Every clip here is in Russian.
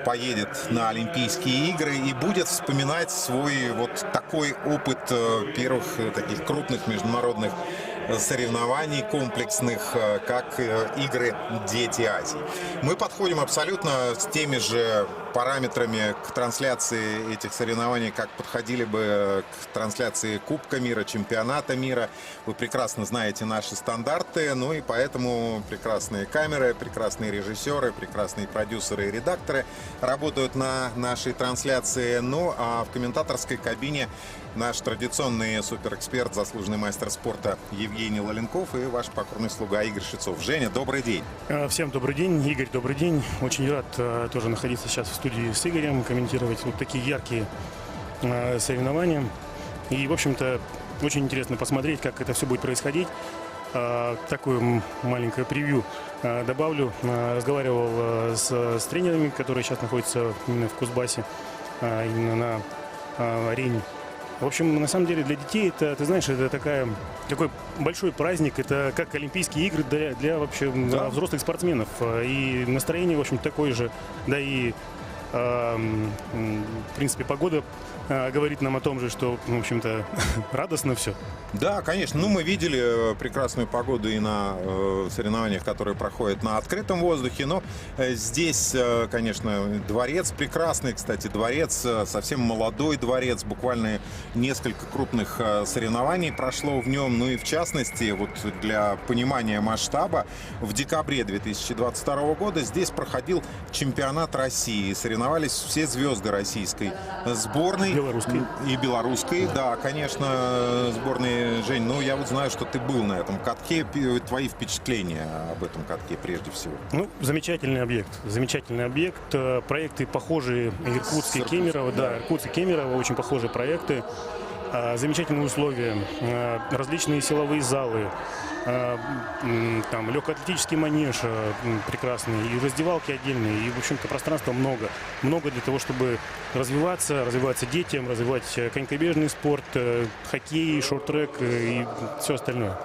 поедет на Олимпийские игры и будет вспоминать свой вот такой опыт первых таких крупных международных соревнований комплексных, как игры «Дети Азии». Мы подходим абсолютно с теми же параметрами к трансляции этих соревнований, как подходили бы к трансляции Кубка мира, Чемпионата мира. Вы прекрасно знаете наши стандарты, ну и поэтому прекрасные камеры, прекрасные режиссеры, прекрасные продюсеры и редакторы работают на нашей трансляции. Ну а в комментаторской кабине наш традиционный суперэксперт, заслуженный мастер спорта Евгений Лоленков и ваш покорный слуга Игорь Швецов. Женя, добрый день. Всем добрый день. Игорь, добрый день. Очень рад тоже находиться сейчас в студии с Игорем, комментировать вот такие яркие соревнования. И, в общем-то, очень интересно посмотреть, как это все будет происходить. Такое маленькое превью добавлю. Разговаривал с тренерами, которые сейчас находятся именно в Кузбассе, именно на арене. В общем, на самом деле для детей это, ты знаешь, это такой большой праздник. Это как Олимпийские игры для вообще взрослых спортсменов. И настроение, в общем, такое же. Да и, в принципе, погода говорит нам о том же, что, в общем-то, радостно все. Да, конечно. Ну, мы видели прекрасную погоду и на соревнованиях, которые проходят на открытом воздухе. Но здесь, конечно, дворец прекрасный. Кстати, дворец, совсем молодой дворец. Буквально несколько крупных соревнований прошло в нем. Ну и в частности, вот для понимания масштаба, в декабре 2022 года здесь проходил чемпионат России. Соревновались все звезды российской сборной. Белорусской. И белорусской, да, конечно, сборной. Жень, ну я вот знаю, что ты был на этом катке. Твои впечатления об этом катке прежде всего? Ну, замечательный объект. Замечательный объект. Проекты похожие. Иркутск и Кемерово. Да, Иркутск и Кемерово очень похожие проекты. Замечательные условия. Различные силовые залы. Там легкоатлетический манеж прекрасный, и раздевалки отдельные, и, в общем-то, пространства много. Много для того, чтобы развиваться детям, развивать конькобежный спорт, хоккей, шорт-трек и все остальное.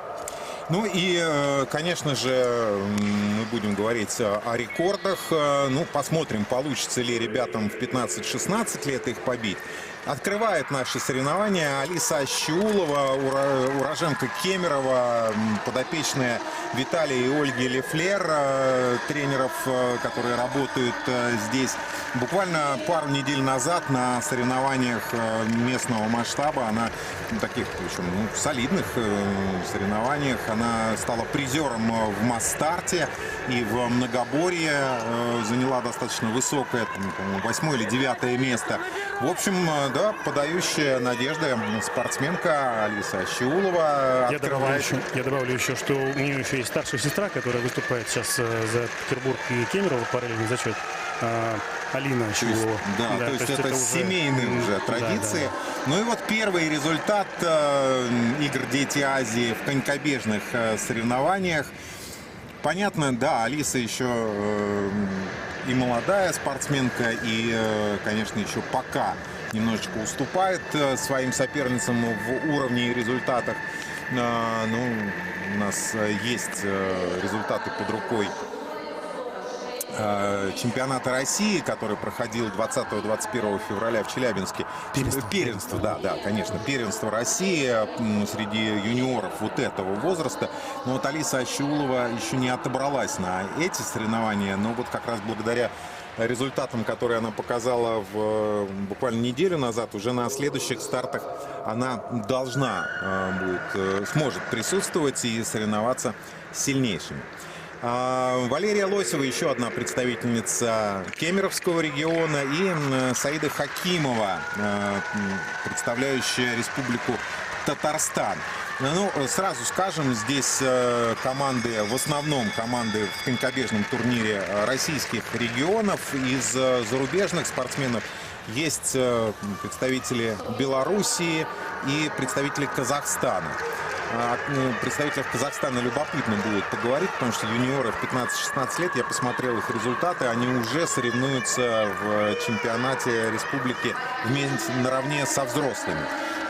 Ну и, конечно же, мы будем говорить о рекордах. Ну, посмотрим, получится ли ребятам в 15-16 лет их побить. Открывает наши соревнования Алиса Ащиулова, уроженка Кемерово, подопечная Виталия и Ольги Лефлер, тренеров, которые работают здесь. Буквально пару недель назад на соревнованиях местного масштаба, она таких, причем солидных соревнованиях, она стала призером в масс-старте и в многоборье, заняла достаточно высокое, по-моему, 8 или 9 место. В общем, да, подающая надежды спортсменка Алиса Ащиулова открывает. Я добавлю еще, что у нее еще есть старшая сестра, которая выступает сейчас за Петербург и Кемерово, параллельный зачет. Алина Ащиулова. Да, то есть это семейные уже традиции. Да. Ну и вот первый результат игр «Дети Азии» в конькобежных соревнованиях. Понятно, да, Алиса еще и молодая спортсменка, и, конечно, еще пока немножечко уступает своим соперницам в уровне и результатах. Ну, у нас есть результаты под рукой чемпионата России, который проходил 20-21 февраля в Челябинске. Первенство, да, конечно, первенство России среди юниоров вот этого возраста. Но вот Алиса Ащиулова еще не отобралась на эти соревнования, но вот как раз благодаря результатам, которые она показала буквально неделю назад, уже на следующих стартах она сможет присутствовать и соревноваться с сильнейшими. Валерия Лосева, еще одна представительница Кемеровского региона, и Саида Хакимова, представляющая Республику Татарстан. Ну, сразу скажем, здесь команды, в основном команды в конькобежном турнире российских регионов. Из зарубежных спортсменов есть представители Белоруссии и представители Казахстана. О представителях Казахстана любопытно будет поговорить, потому что юниоры в 15-16 лет, я посмотрел их результаты, они уже соревнуются в чемпионате республики наравне со взрослыми.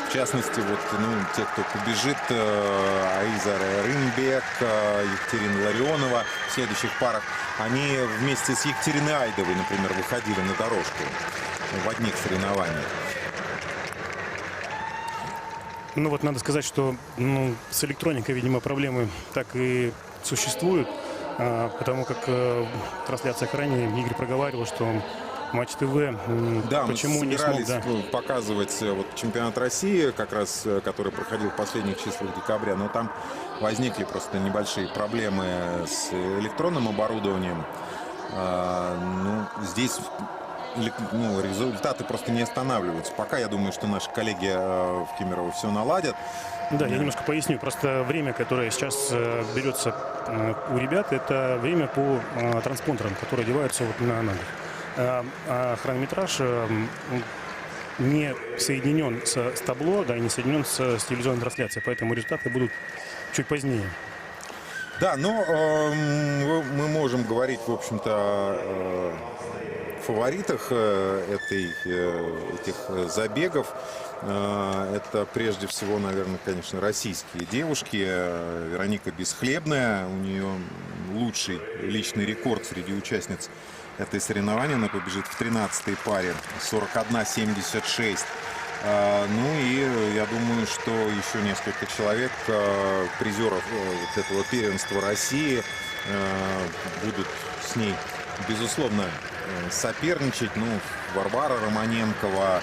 В частности, вот, ну, те, кто побежит, Аиза Рымбек, Екатерина Ларионова в следующих парах, они вместе с Екатериной Айдовой, например, выходили на дорожку в одних соревнованиях. Ну вот надо сказать, что с электроникой, видимо, проблемы так и существуют, потому как в трансляциях ранее Игорь проговаривал, что Матч ТВ да, почему мы не смог, собирались показывать вот чемпионат России, как раз, который проходил в последних числах декабря, но там возникли просто небольшие проблемы с электронным оборудованием. Ну, здесь результаты просто не останавливаются. Пока я думаю, что наши коллеги в Кемерово все наладят. Да, я немножко поясню. Просто время, которое сейчас берется у ребят, это время по транспондерам, которые одеваются вот на ногах. А хронометраж не соединен с табло, да, и не соединен с телевизионной трансляцией, поэтому результаты будут чуть позднее. Да, но мы можем говорить, в общем-то, о фаворитах этих забегов. Это прежде всего, наверное, конечно, российские девушки. Вероника Бесхлебная, у нее лучший личный рекорд среди участниц этой соревнования. Она побежит в 13-й паре, 41.76. Ну и я думаю, что еще несколько человек, призеров вот этого первенства России, будут с ней, безусловно, соперничать. Ну, Варвара Романенкова,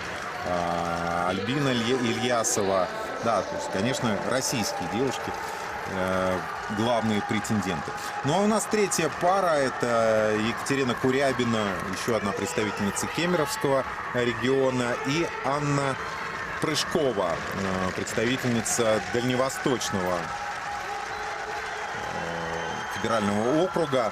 Альбина Ильясова. Да, то есть, конечно, российские девушки главные претенденты. Ну а у нас третья пара. Это Екатерина Курябина, еще одна представительница Кемеровского региона, и Анна Прыжкова, представительница Дальневосточного федерального округа.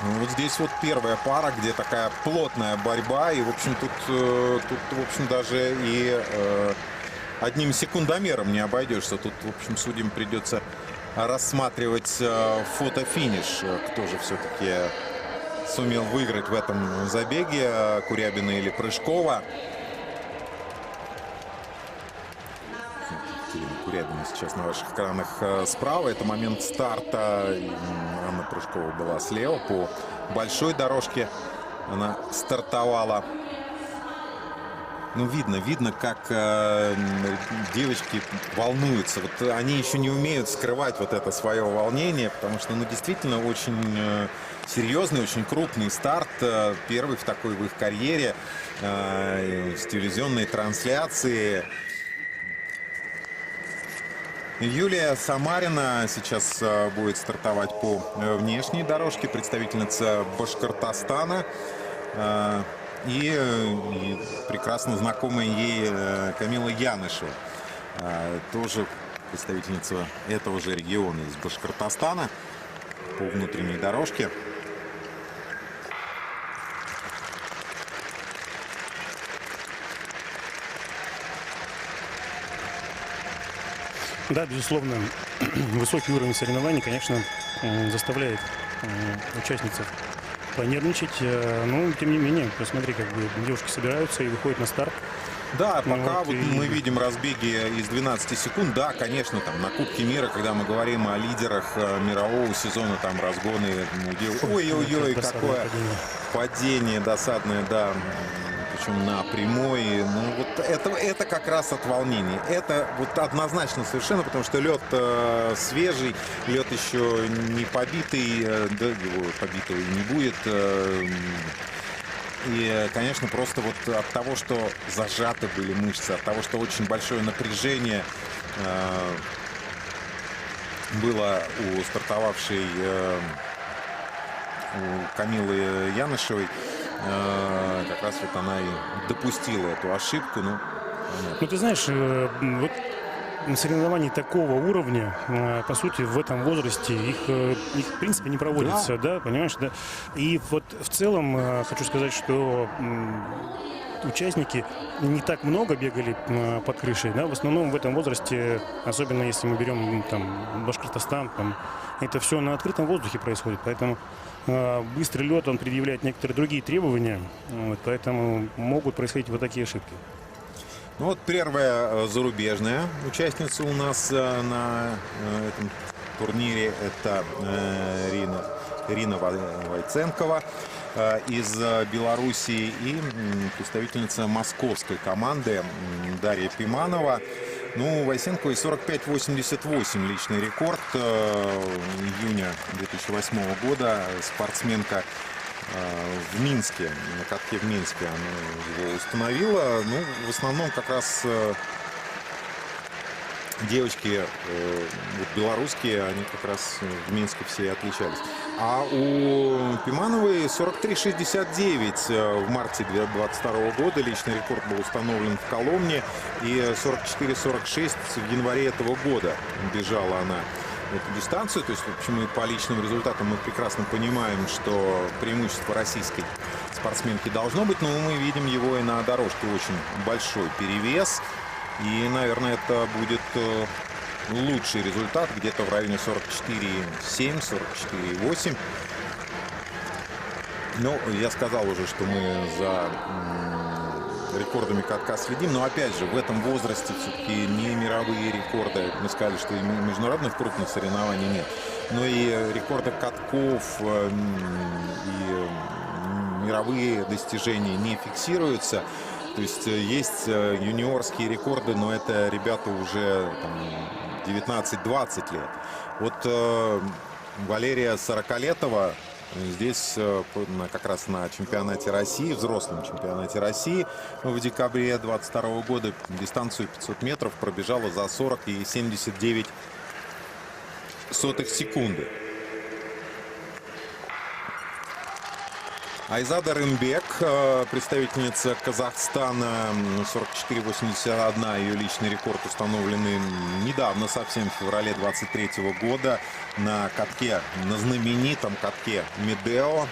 Вот здесь вот первая пара, где такая плотная борьба. И, в общем, тут в общем, даже и одним секундомером не обойдешься. Тут, в общем, судьям придется рассматривать фотофиниш. Кто же все-таки сумел выиграть в этом забеге, Курябина или Прыжкова. Курябина сейчас на ваших экранах справа. Это момент старта. Анна Прыжкова была слева. По большой дорожке она стартовала. Ну, видно, как девочки волнуются. Вот они еще не умеют скрывать вот это свое волнение, потому что, ну, действительно, очень серьезный, очень крупный старт. Первый в такой в их карьере. С телевизионной трансляции. Юлия Самарина сейчас будет стартовать по внешней дорожке. Представительница Башкортостана. И прекрасно знакомая ей Камила Янышева, тоже представительница этого же региона, из Башкортостана, по внутренней дорожке. Да, безусловно, высокий уровень соревнований, конечно, заставляет участницев понервничать. Но, тем не менее, посмотри, как бы девушки собираются и выходят на старт. Да, пока вот вот мы видим разбеги из 12 секунд. Да, конечно, там на Кубке мира, когда мы говорим о лидерах мирового сезона, там разгоны. Ой-ой-ой, какое падение досадное, да. Причем на прямой. Ну, вот это как раз от волнения. Это вот однозначно совершенно, потому что лед свежий, лед еще не побитый, да, его побитого и не будет. И, конечно, просто вот от того, что зажаты были мышцы, от того, что очень большое напряжение было у стартовавшей у Камилы Янышевой, как раз вот она и допустила эту ошибку. Ну, ты знаешь, вот соревнований такого уровня, по сути, в этом возрасте их в принципе не проводится, да, понимаешь, да. И вот в целом хочу сказать, что участники не так много бегали под крышей, да, в основном в этом возрасте, особенно если мы берем там Башкортостан, там, это все на открытом воздухе происходит, поэтому быстрый лед, он предъявляет некоторые другие требования, вот, поэтому могут происходить вот такие ошибки. Ну вот первая зарубежная участница у нас на этом турнире. Это Ирина Войценкова из Белоруссии и представительница московской команды Дарья Пиманова. Ну, у Войценковой 45-88 личный рекорд июня 2008 года. Спортсменка в Минске, на катке в Минске она его установила. Ну, в основном как раз девочки белорусские, они как раз в Минске все отличались. А у Пимановой 43-69 в марте 2022 года. Личный рекорд был установлен в Коломне. И 44-46 в январе этого года бежала она эту дистанцию. То есть, в общем, и по личным результатам мы прекрасно понимаем, что преимущество российской спортсменки должно быть. Но мы видим его и на дорожке очень большой перевес. И, наверное, это будет лучший результат, где-то в районе 44,7, 44,8. Ну, я сказал уже, что мы за рекордами катка следим. Но, опять же, в этом возрасте все-таки не мировые рекорды. Мы сказали, что и международных крупных соревнований нет. Но и рекорды катков, и мировые достижения не фиксируются. То есть есть юниорские рекорды, но это ребята уже 19-20 лет. Вот Валерия Сорокалетова здесь как раз на чемпионате России, взрослом чемпионате России в декабре 2022 года дистанцию 500 метров пробежала за 40,79 секунды. Айзада Рымбек, представительница Казахстана, 44,81, ее личный рекорд установленный недавно, совсем в феврале 23 года на катке, на знаменитом катке Медео. Он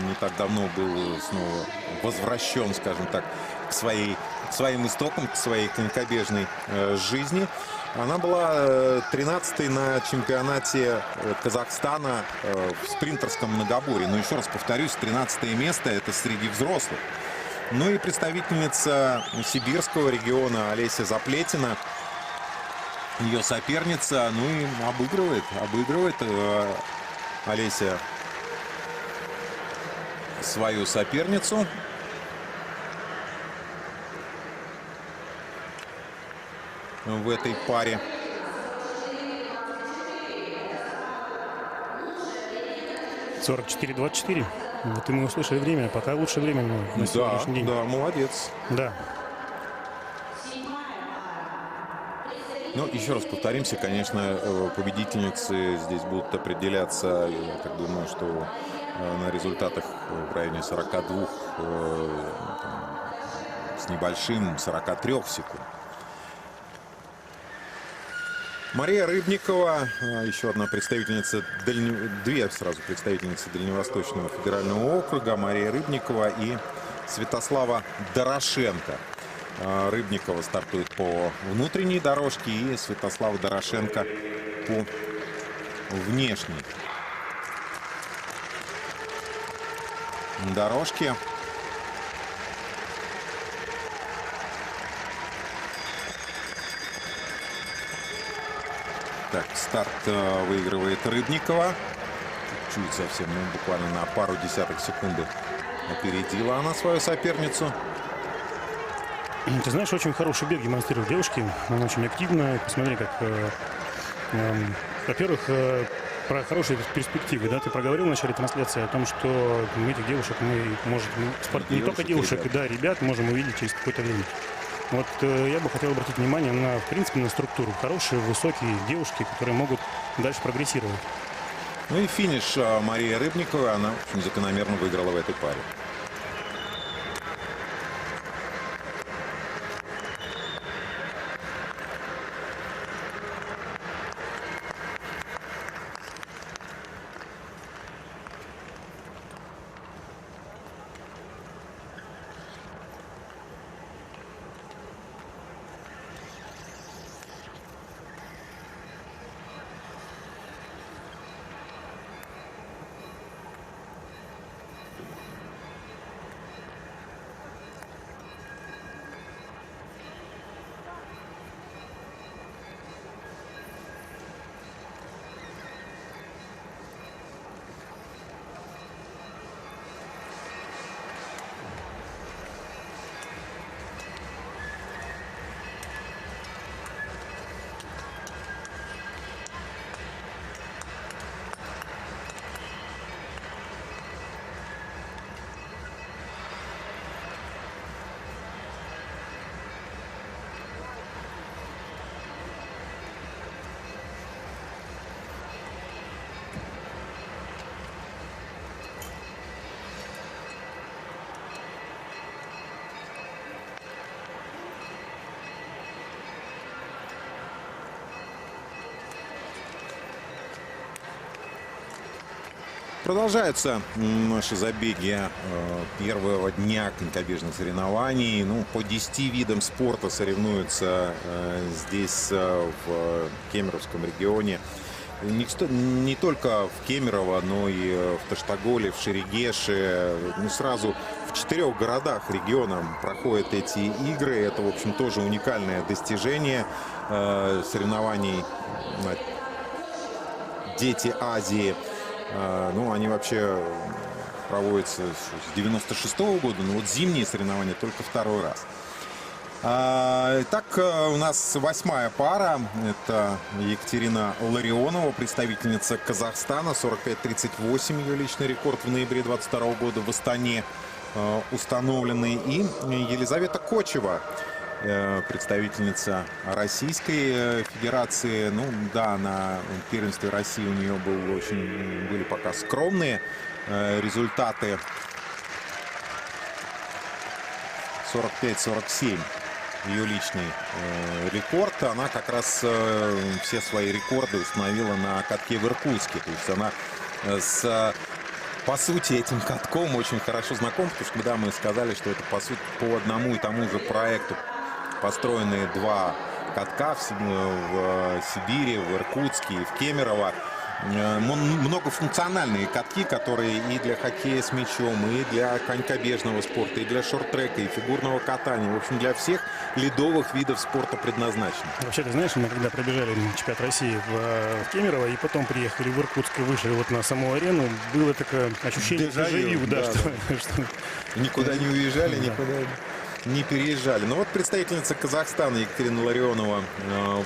не так давно был снова возвращен, скажем так, к своим истокам, к своей конькобежной жизни. Она была 13-й на чемпионате Казахстана в спринтерском многоборье. Но еще раз повторюсь, 13-е место это среди взрослых. Ну и представительница сибирского региона Олеся Заплетина, ее соперница, ну и обыгрывает Олеся свою соперницу. В этой паре. — 44-24. Вот и мы услышали время. Пока лучшее время на сегодняшний день. Да, молодец. Да. Ну, еще раз повторимся, конечно, победительницы здесь будут определяться, я так думаю, что на результатах в районе 42 с небольшим, 43 секунд. Мария Рыбникова, еще одна представительница, две сразу представительницы Дальневосточного федерального округа, Мария Рыбникова и Святослава Дорошенко. Рыбникова стартует по внутренней дорожке и Святослава Дорошенко по внешней дорожке. Так, старт выигрывает Рыбникова. Чуть совсем, ну, буквально на пару десятых секунды опередила она свою соперницу. Ты знаешь, очень хороший бег демонстрируют девушки. Она очень активная. Посмотри, как... Во-первых, про хорошие перспективы. Да? Ты проговорил в начале трансляции о том, что этих девушек мы можем... Не только девушек, да, ребят можем увидеть через какое-то время. Вот я бы хотел обратить внимание на, в принципе, на структуру. Хорошие, высокие девушки, которые могут дальше прогрессировать. Ну и финиш Марии Рыбниковой, она очень закономерно выиграла в этой паре. Продолжаются наши забеги первого дня конькобежных соревнований. Ну, по 10 видам спорта соревнуются здесь, в Кемеровском регионе. Не только в Кемерово, но и в Таштаголе, в Шерегеше. Ну, сразу в 4 городах региона проходят эти игры. Это, в общем, тоже уникальное достижение соревнований «Дети Азии». Ну, они вообще проводятся с 96-го года, но вот зимние соревнования только второй раз. Так, у нас 8-я пара. Это Екатерина Ларионова, представительница Казахстана. 45-38 ее личный рекорд в ноябре 22 года в Астане установленный. И Елизавета Кочева, представительница Российской Федерации. Ну да, на первенстве России у нее были пока скромные результаты. 45-47 ее личный рекорд. Она как раз все свои рекорды установила на катке в Иркутске. То есть она по сути, этим катком очень хорошо знакома, потому что когда мы сказали, что это по сути по одному и тому же проекту построены два катка в Сибири, в Иркутске и в Кемерово. Многофункциональные катки, которые и для хоккея с мячом, и для конькобежного спорта, и для шорт-трека, и фигурного катания. В общем, для всех ледовых видов спорта предназначены. Вообще, ты знаешь, мы когда пробежали чемпионат России в Кемерово, и потом приехали в Иркутск и вышли вот на саму арену, было такое ощущение дежавю, да, что никуда не уезжали, никуда не переезжали. Но вот представительница Казахстана Екатерина Ларионова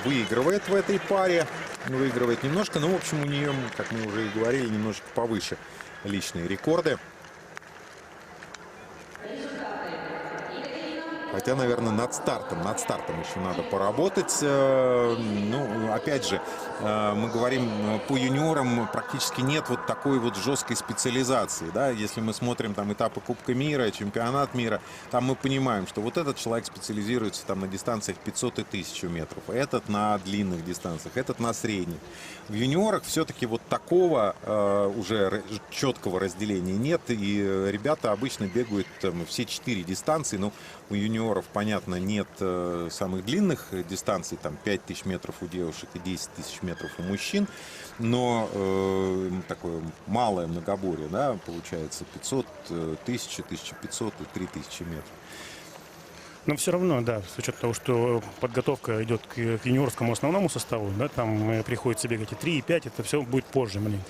выигрывает в этой паре. Выигрывает немножко, но, в общем, у нее, как мы уже и говорили, немножко повыше личные рекорды. Хотя, наверное, над стартом еще надо поработать. Ну, опять же, мы говорим, по юниорам практически нет вот такой вот жесткой специализации. Да? Если мы смотрим там этапы Кубка мира, чемпионат мира, там мы понимаем, что вот этот человек специализируется там на дистанциях 500 и 1000 метров, этот на длинных дистанциях, этот на средних. В юниорах все-таки вот такого уже четкого разделения нет, и ребята обычно бегают там все 4 дистанции, но у юниоров, понятно, нет самых длинных дистанций, там 5000 метров у девушек и 10 000 метров у мужчин, но такое малое многоборье, да, получается 500, 1000, 1500 и 3000 метров. Но все равно, да, с учетом того, что подготовка идет к юниорскому основному составу, да, там приходится бегать и 3, и 5, это все будет позже, блин.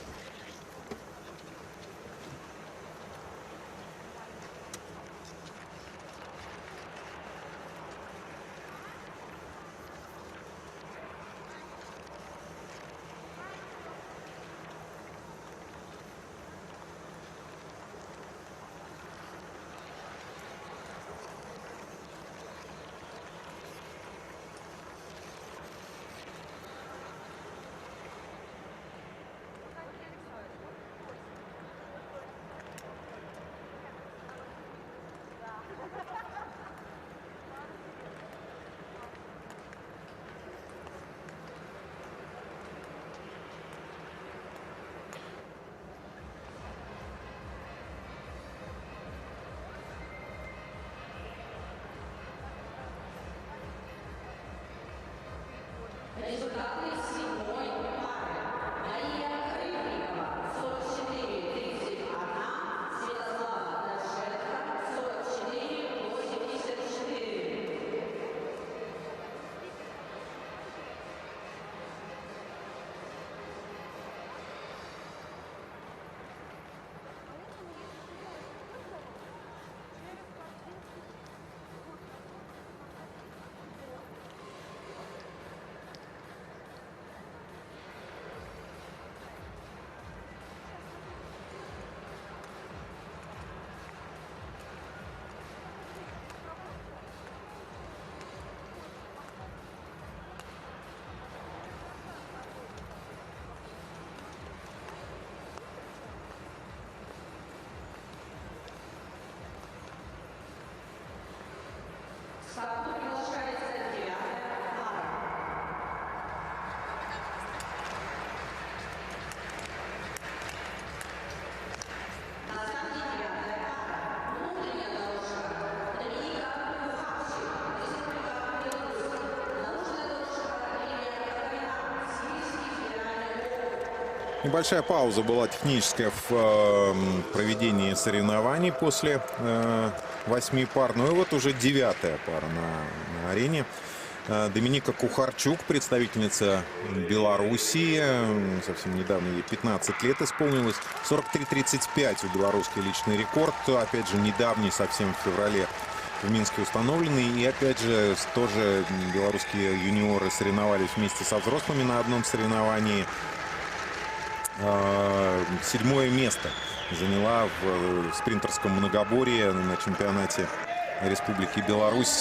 Небольшая пауза была техническая в проведении соревнований после 8 пар. Ну и вот уже 9-я пара на арене. Доминика Кухарчук, представительница Белоруссии. Совсем недавно ей 15 лет исполнилось. 43-35 у белорусский личный рекорд. Опять же, недавний, совсем в феврале в Минске установленный. И опять же, тоже белорусские юниоры соревновались вместе со взрослыми на одном соревновании. 7-е место заняла в спринтерском многоборье на чемпионате Республики Беларусь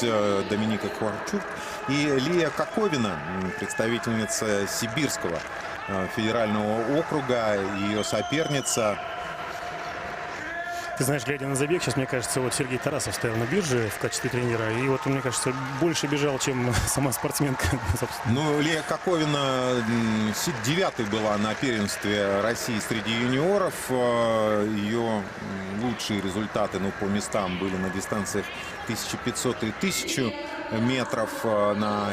Доминика Кухарчук. И Лия Коковина, представительница Сибирского федерального округа, ее соперница. Ты знаешь, глядя на забег, сейчас, мне кажется, вот Сергей Тарасов стоял на бирже в качестве тренера. И вот он, мне кажется, больше бежал, чем сама спортсменка. Ну, Лия Коковина 9-й была на первенстве России среди юниоров. Ее лучшие результаты, ну, по местам были на дистанциях 1500 и 1000 метров. На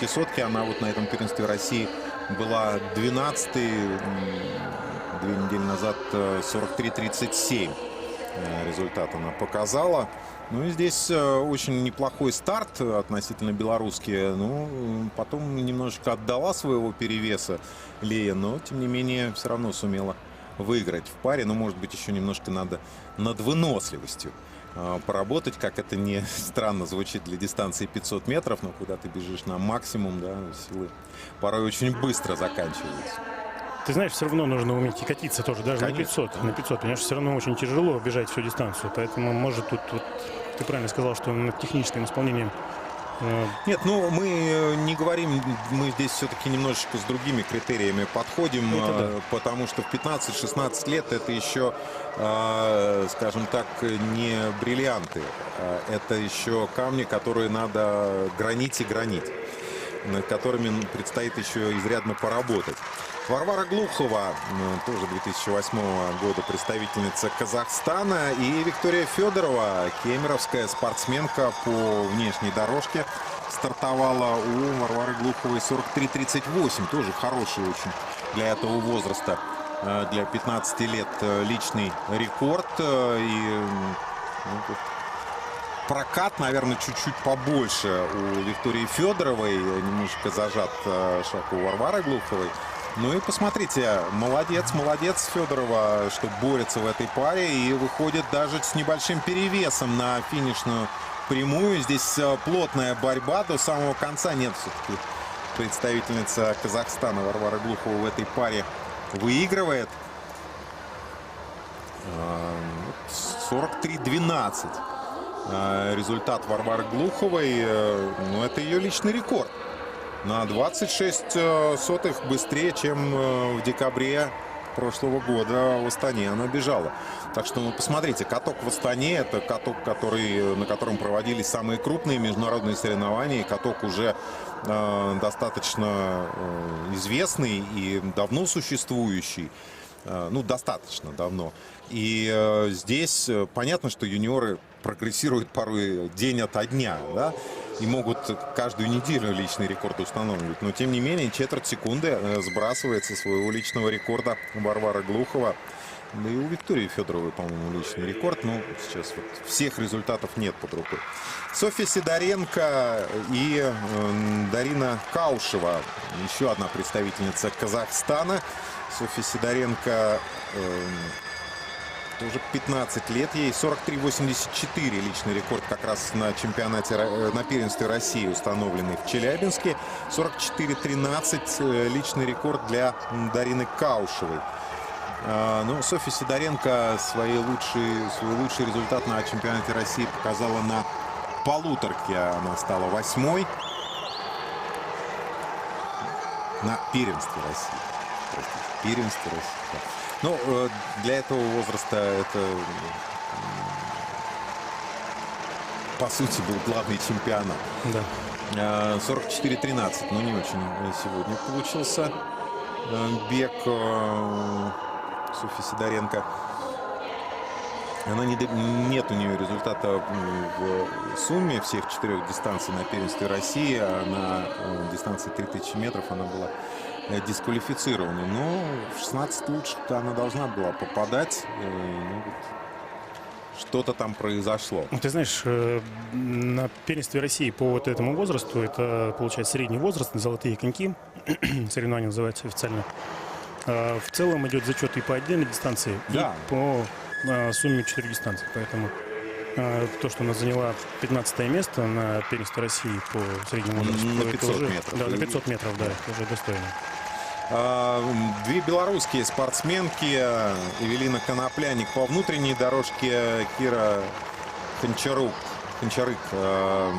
500-ке она вот на этом первенстве России была 12-й. 2 недели назад 43-37. Результат она показала. Ну и здесь очень неплохой старт относительно белорусский. Ну, потом немножечко отдала своего перевеса Лея, но тем не менее все равно сумела выиграть в паре. Но, может быть, еще немножко надо над выносливостью поработать, как это не странно звучит для дистанции 500 метров, но когда ты бежишь на максимум, да, силы порой очень быстро заканчиваются. Ты знаешь, все равно нужно уметь и катиться тоже, даже Конечно. на 500. Понимаешь, все равно очень тяжело бежать всю дистанцию. Поэтому, может, тут вот, ты правильно сказал, что над техническим исполнением... Нет, ну мы не говорим, мы здесь все-таки немножечко с другими критериями подходим, да. потому что в 15-16 лет это еще, скажем так, не бриллианты. Это еще камни, которые надо гранить и гранить, над которыми предстоит еще изрядно поработать. Варвара Глухова, тоже 2008 года представительница Казахстана. И Виктория Федорова, кемеровская спортсменка по внешней дорожке, стартовала у Варвары Глуховой 43-38. Тоже хороший очень для этого возраста, для 15 лет личный рекорд. И прокат, наверное, чуть-чуть побольше у Виктории Федоровой. Немножечко зажат шаг у Варвары Глуховой. Ну и посмотрите, молодец Федорова, что борется в этой паре и выходит даже с небольшим перевесом на финишную прямую. Здесь плотная борьба до самого конца. Нет, все-таки представительница Казахстана Варвара Глухова в этой паре выигрывает. 43-12. Результат Варвары Глуховой. Ну, это ее личный рекорд. На 26 сотых быстрее, чем в декабре прошлого года в Астане она бежала. Так что, ну, посмотрите, каток в Астане — это каток, на котором проводились самые крупные международные соревнования. Каток уже достаточно известный и давно существующий. Ну, достаточно давно. И здесь понятно, что юниоры прогрессируют порой день ото дня, да, и могут каждую неделю личный рекорд устанавливать. Но, тем не менее, четверть секунды сбрасывает со своего личного рекорда Варвара Глухова. Да и у Виктории Федоровой, по-моему, личный рекорд. Но сейчас вот всех результатов нет под рукой. Софья Сидоренко и Дарина Каушева. Еще одна представительница Казахстана. Софья Сидоренко... уже 15 лет ей, 43-84 личный рекорд как раз на чемпионате, на первенстве России, установленный в Челябинске. 44-13 личный рекорд для Дарины Каушевой. Ну, Софья Сидоренко свой лучший результат на чемпионате России показала на полуторке. Она стала 8-й на первенстве России. Первенстве России, да. Ну, для этого возраста это, по сути, был главный чемпионат. Да. 44-13. Ну, не очень сегодня получился бег Софьи Сидоренко. Нет у нее результата в сумме всех 4 дистанций на первенстве России. А на дистанции 3000 метров она была дисквалифицированы. Но в 16 лучших она должна была попадать. Ну, вот что-то там произошло. Ты знаешь, на первенстве России по вот этому возрасту, это получается средний возраст, золотые коньки, соревнование называется официально. В целом идет зачет и по отдельной дистанции, Да. и по сумме 4 дистанций. Поэтому то, что она заняла 15 место на первенстве России по среднему возрасту, На это 500 уже, метров. Да, на 500 метров, да, это уже достойно. Две белорусские спортсменки, Эвелина Конопляник по внутренней дорожке, Кира Кончарык по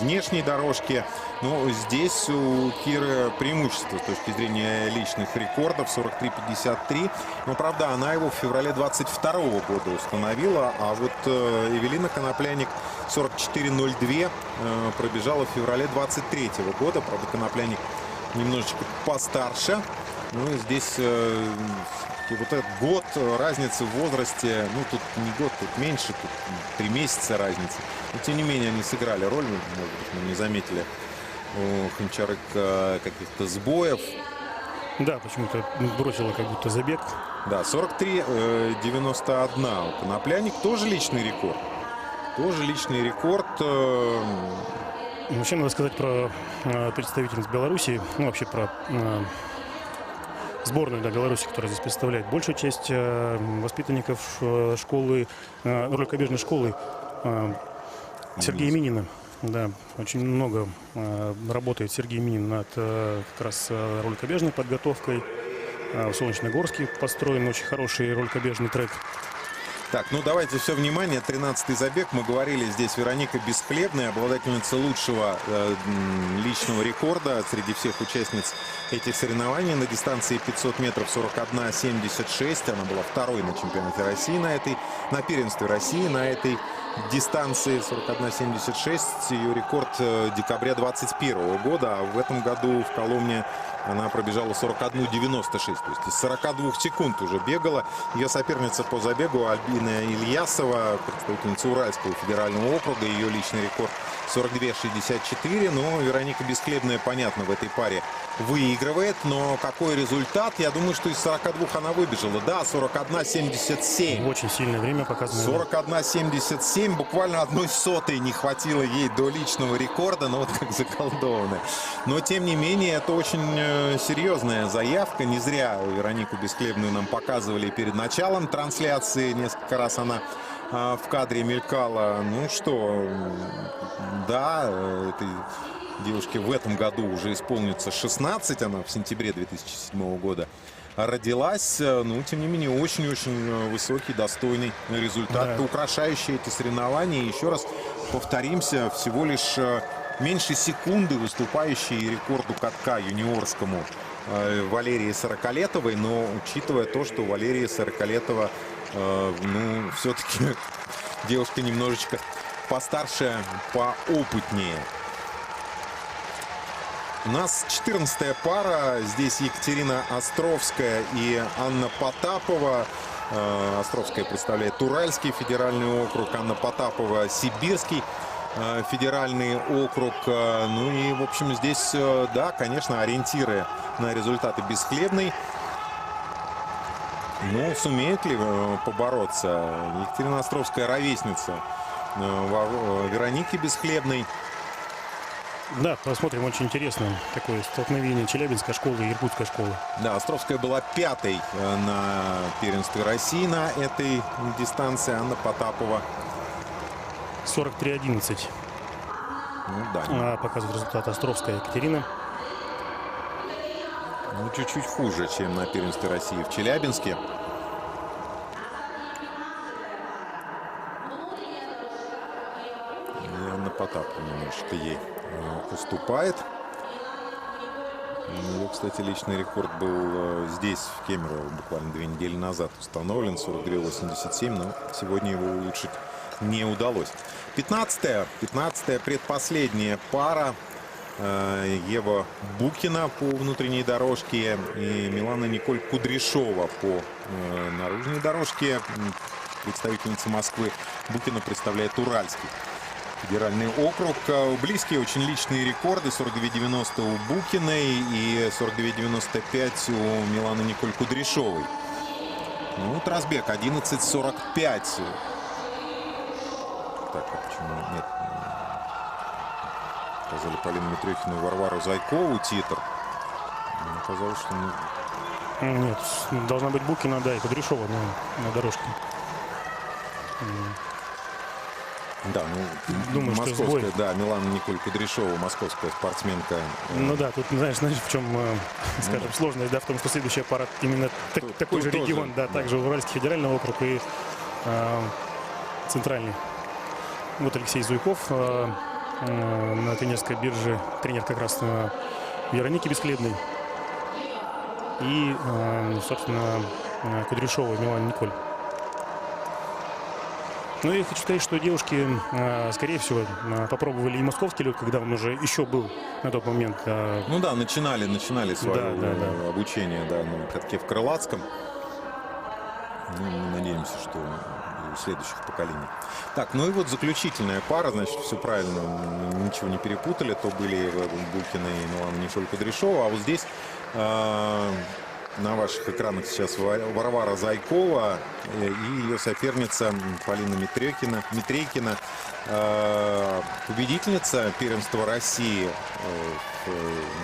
внешней дорожке. Но здесь у Киры преимущество с точки зрения личных рекордов 43-53. Но, правда, она его в феврале 22 года установила. А вот Эвелина Конопляник 44-02 пробежала в феврале 23 года. Правда, Конопляник немножечко постарше. Ну и здесь вот этот год разницы в возрасте, ну тут не год, тут меньше, тут 3 месяца разницы. Но тем не менее они сыграли роль, может быть, мы не заметили у Кончарык каких-то сбоев. Да, почему-то бросила как будто забег. Да, 43-91 у Конопляник, тоже личный рекорд. Тоже личный рекорд. Вообще надо сказать про представительниц Беларуси, ну вообще про сборную, да, Беларуси, которая здесь представляет большую часть воспитанников школы, роликобежной школы Сергея Минина. Да, очень много работает Сергей Минин над как раз роликобежной подготовкой. В Солнечногорске построен очень хороший роликобежный трек. Так, ну давайте все внимание. 13-й забег. Мы говорили, здесь Вероника Бесхлебная, обладательница лучшего личного рекорда среди всех участниц этих соревнований. На дистанции 500 метров 41-76. Она была второй на чемпионате России на первенстве России на этой дистанции 41-76. Ее рекорд декабря 2021 года. А в этом году в Коломне она пробежала 41-96. То есть из 42 секунд уже бегала. Ее соперница по забегу Альбина Ильясова, представительница Уральского федерального округа. Ее личный рекорд 42-64. Но Вероника Бесхлебная, понятно, в этой паре выигрывает. Но какой результат? Я думаю, что из 42 она выбежала. Да, 41-77. Очень сильное время показано. 41-77. Буквально 1/100 не хватило ей до личного рекорда. Но вот как заколдованная. Но, тем не менее, это очень серьезная заявка. Не зря Веронику Бесхлебную нам показывали перед началом трансляции. Несколько раз она в кадре мелькала. Ну что, да, этой девушке в этом году уже исполнится 16. Она в сентябре 2007 года родилась. Но, тем не менее, очень-очень высокий, достойный результат, Да. украшающий эти соревнования. Еще раз повторимся, всего лишь меньше секунды уступающий рекорду катка юниорскому Валерии Сороколетовой. Но учитывая то, что Валерия Сороколетова, ну, все-таки девушка немножечко постарше, поопытнее. У нас 14-я пара. Здесь Екатерина Островская и Анна Потапова. Островская представляет Уральский федеральный округ, Анна Потапова — Сибирский федеральный округ. Ну и, в общем, здесь, да, конечно, ориентиры на результаты Бесхлебной. Но сумеет ли побороться? Екатерина Островская — ровесница Вероники Бесхлебной. Да, посмотрим, очень интересно такое столкновение Челябинской школы и Иркутской школы. Да, Островская была 5-й на первенстве России на этой дистанции. Анна Потапова 43-11. Ну да, Показывает результат Островская Екатерина. ну, чуть-чуть хуже, чем на первенстве России в Челябинске. И Анна Потапова немножечко ей уступает. Ее, кстати, личный рекорд был здесь, в Кемерово, буквально 2 недели назад установлен. 42-87, но сегодня его улучшить не удалось. 15-я предпоследняя пара. Ева Букина по внутренней дорожке и Милана Николь Кудряшова по наружной дорожке. Представительница Москвы. Букина представляет Уральский федеральный округ. Близкие очень личные рекорды. 49,90 у Букиной и 49,95 у Миланы Николь Кудряшовой. Ну, вот разбег 11,45. Так, а почему нет? Сказали Полину Митрехину и Варвару Зайкову титр. Мне казалось, что... Нет, должна быть Букина, да, и Кудряшова на дорожке. Да, ну, думаю, московская, что да, Милана Николь Кудряшова, московская спортсменка. Ну да, тут, знаешь, в чем, скажем, сложность, да, в том, что следующий аппарат именно такой же тоже, регион, да, также Уральский федеральный округ и центральный. Вот Алексей Зуйков на тренерской бирже, тренер как раз Вероники Бесхлебной. И, собственно, Кудряшова Милана Николь. Ну и хочу сказать, что девушки, скорее всего, попробовали и московский лед, когда он уже еще был на тот момент. Ну да, начинали свое да. обучение, да, на катке в Крылатском. Ну, мы надеемся, что и у следующих поколений. Так, ну и вот заключительная пара, значит, все правильно, ничего не перепутали. То были Букина и Милана Николь Кудряшова, а вот здесь... На ваших экранах сейчас Варвара Зайкова и ее соперница Полина Митрехина, победительница первенства России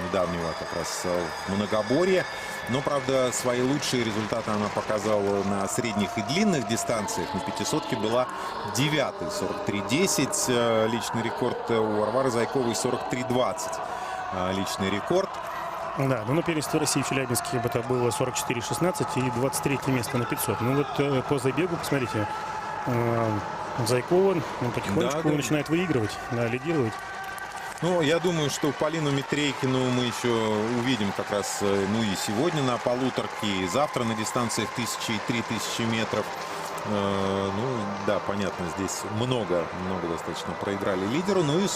недавнего как раз в многоборье. Но, правда, свои лучшие результаты она показала на средних и длинных дистанциях. На 500-ке была 9-й, 43.10. Личный рекорд у Варвары Зайковой 43.20. Личный рекорд. Да, но на первенстве России в Челябинске это было 44-16 и 23 место на 500. Ну вот по забегу, посмотрите, Зайкова потихонечку начинает выигрывать, да, лидировать. Ну, я думаю, что Полину Митрейкину мы еще увидим как раз, ну и сегодня на полуторке, и завтра на дистанциях 1000 и 3000 метров. Ну, да, понятно, здесь много достаточно проиграли лидеру. Ну и...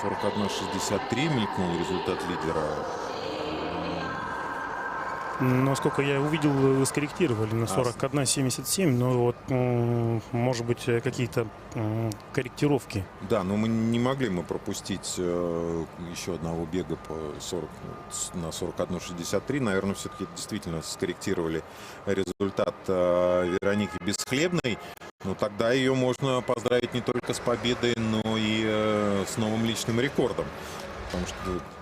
41.63 мелькнул результат лидера. Насколько я увидел, вы скорректировали на 41.77, но вот, может быть, какие-то корректировки. Да, но мы не могли пропустить еще одного бега по 40 на 41.63. Наверное, все-таки действительно скорректировали результат Вероники Бесхлебной. Но тогда ее можно поздравить не только с победой, но и с новым личным рекордом. Потому что,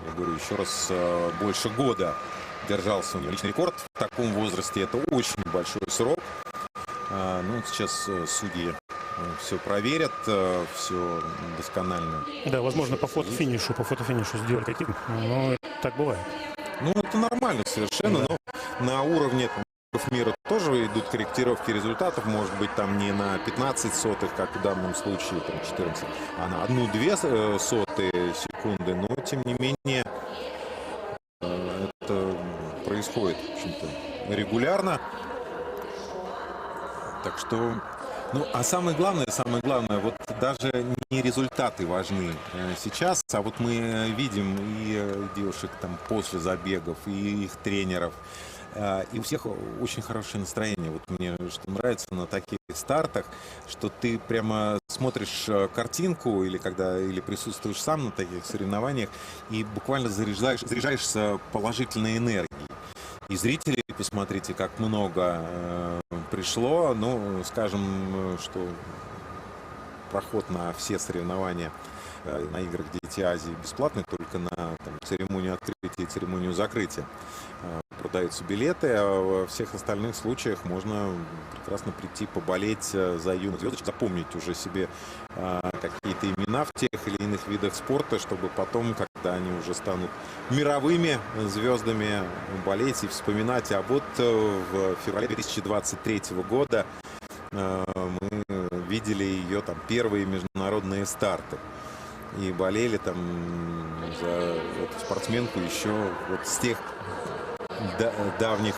я говорю еще раз, больше года держался у нее личный рекорд. В таком возрасте это очень большой срок. Ну, сейчас судьи все проверят, все досконально. Да, возможно, по фотофинишу сделать каким. Но так бывает. Ну, это нормально совершенно. Да. Но на уровне мира тоже идут корректировки результатов. Может быть, там не на 15 сотых, как в данном случае, там 14, а на 1-2 сотые секунды. Но, тем не менее, это происходит, в общем-то, регулярно. Так что... Ну, а самое главное, вот даже не результаты важны сейчас, а вот мы видим и девушек там после забегов, и их тренеров. И у всех очень хорошее настроение. Вот мне что нравится на таких стартах, что ты прямо смотришь картинку или присутствуешь сам на таких соревнованиях и буквально заряжаешься положительной энергией. И зрители, посмотрите, как много пришло. Ну, скажем, что проход на все соревнования на играх Дети Азии бесплатный, только на церемонию открытия и церемонию закрытия продаются билеты, а во всех остальных случаях можно прекрасно прийти поболеть за юных звездочек, запомнить уже себе какие-то имена в тех или иных видах спорта, чтобы потом, когда они уже станут мировыми звездами, болеть и вспоминать. А вот в феврале 2023 года мы видели ее первые международные старты. И болели там за эту спортсменку еще вот с тех давних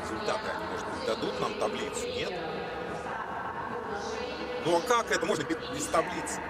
результатов. Они, может быть, дадут нам таблицу, нет? Ну а как это можно без таблицы?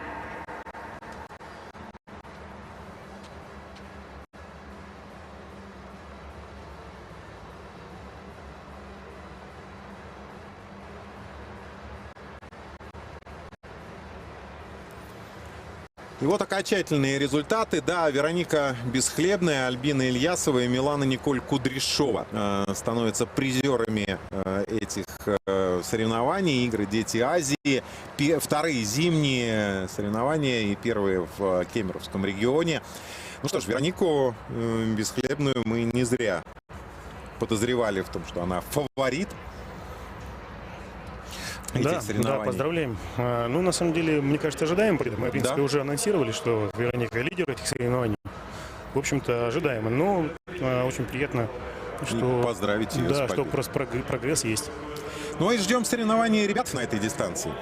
И вот окончательные результаты. Да, Вероника Бесхлебная, Альбина Ильясова и Милана Николь Кудряшова становятся призерами этих соревнований. Игры «Дети Азии». Вторые зимние соревнования и первые в Кемеровском регионе. Ну что ж, Веронику Бесхлебную мы не зря подозревали в том, что она фаворит этих соревнований. Да, поздравляем. Ну, на самом деле, мне кажется, ожидаем. Мы, в принципе, уже анонсировали, что Вероника лидер этих соревнований. В общем-то, ожидаемо. Но очень приятно, что... И поздравить ее с Да, что победой. просто прогресс есть. Ну и ждем соревнований ребят на этой дистанции.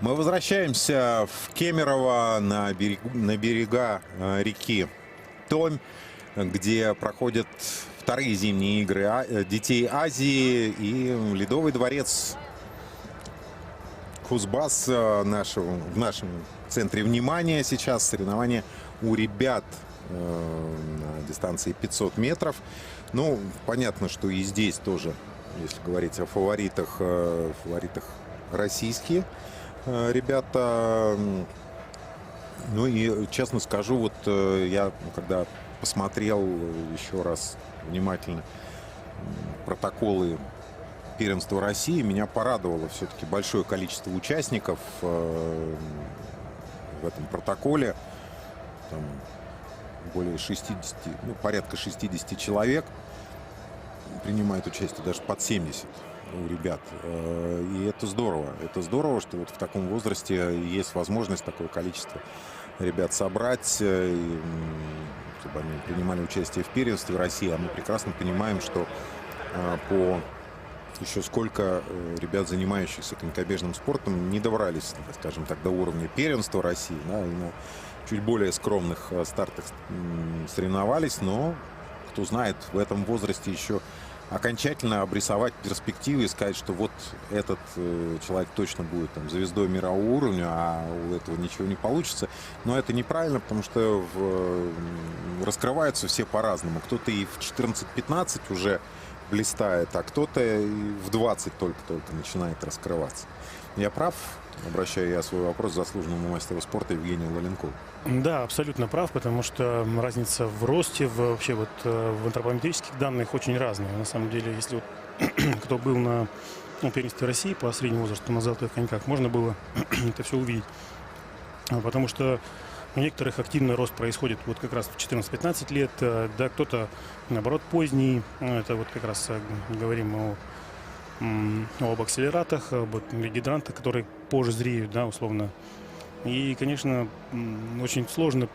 Мы возвращаемся в Кемерово на берега реки Томь, где проходят вторые зимние игры детей Азии, и Ледовый дворец Кузбасс в нашем центре внимания сейчас. Соревнования у ребят на дистанции 500 метров. Ну, понятно, что и здесь тоже, если говорить о фаворитах российские ребята. Ну и честно скажу, вот я когда посмотрел еще раз внимательно протоколы первенства России, меня порадовало все-таки большое количество участников в этом протоколе. Там более 60, ну, порядка 60 человек принимает участие, даже под 70 у ребят. И это здорово. Это здорово, что вот в таком возрасте есть возможность такое количество ребят собрать, чтобы они принимали участие в первенстве России. А мы прекрасно понимаем, что по еще сколько ребят, занимающихся конькобежным спортом, не добрались, скажем так, до уровня первенства России. Да, и на чуть более скромных стартах соревновались, но кто знает, в этом возрасте еще окончательно обрисовать перспективы и сказать, что вот этот человек точно будет там звездой мирового уровня, а у этого ничего не получится. Но это неправильно, потому что раскрываются все по-разному. Кто-то и в 14-15 уже блистает, а кто-то и в 20 только-только начинает раскрываться. Я прав? Обращаю я свой вопрос заслуженному мастеру спорта Евгению Лаленкову. Да, абсолютно прав, потому что разница в росте, вообще вот в антропометрических данных очень разная. На самом деле, если вот кто был на первенстве России по среднему возрасту на золотых коньках, можно было это все увидеть. Потому что у некоторых активный рост происходит вот как раз в 14-15 лет, да, кто-то, наоборот, поздний. Это вот как раз говорим об акселератах, об гидрантах, которые позже зреют, да, условно. И, конечно, очень сложно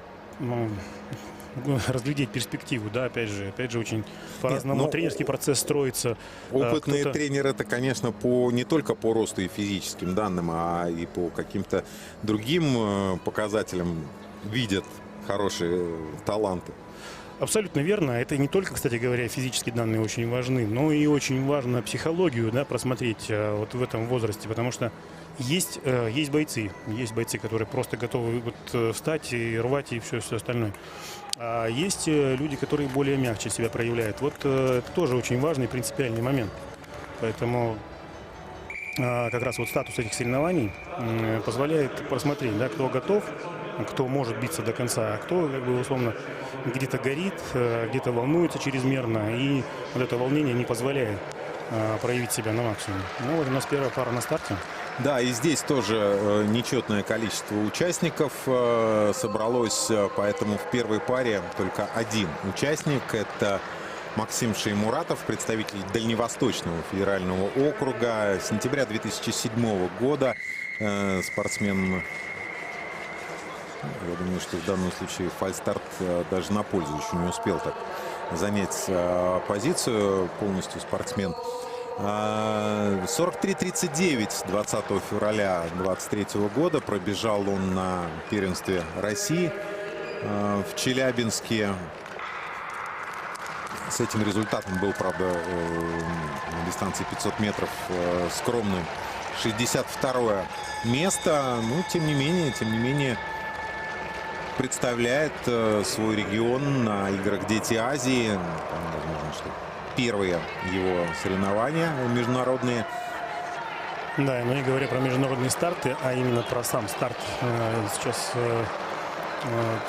разглядеть перспективу, да, опять же, очень по-разному тренерский процесс строится. Опытные тренеры, это, конечно, не только по росту и физическим данным, а и по каким-то другим показателям видят хорошие таланты. Абсолютно верно. Это не только, кстати говоря, физические данные очень важны, но и очень важно психологию, да, просмотреть вот в этом возрасте, потому что есть бойцы, которые просто готовы вот встать и рвать и все остальное. А есть люди, которые более мягче себя проявляют. Вот это тоже очень важный принципиальный момент. Поэтому как раз вот статус этих соревнований позволяет просмотреть, да, кто готов, кто может биться до конца, а кто, как бы, условно, где-то горит, где-то волнуется чрезмерно, и вот это волнение не позволяет проявить себя на максимум. Ну вот у нас первая пара на старте. Да, и здесь тоже нечетное количество участников собралось, поэтому в первой паре только один участник. Это Максим Шеймуратов, представитель Дальневосточного федерального округа. С сентября 2007 года спортсмен, я думаю, что в данном случае фальстарт даже на пользу еще не успел так занять позицию полностью спортсмен. 43:39 20 февраля 2023 года пробежал он на первенстве России в Челябинске. С этим результатом был, правда, на дистанции 500 метров скромным 62-е место. Но тем не менее представляет свой регион на играх «Дети Азии». Возможно, что первые его соревнования международные. Да, но не говоря про международные старты, а именно про сам старт. Сейчас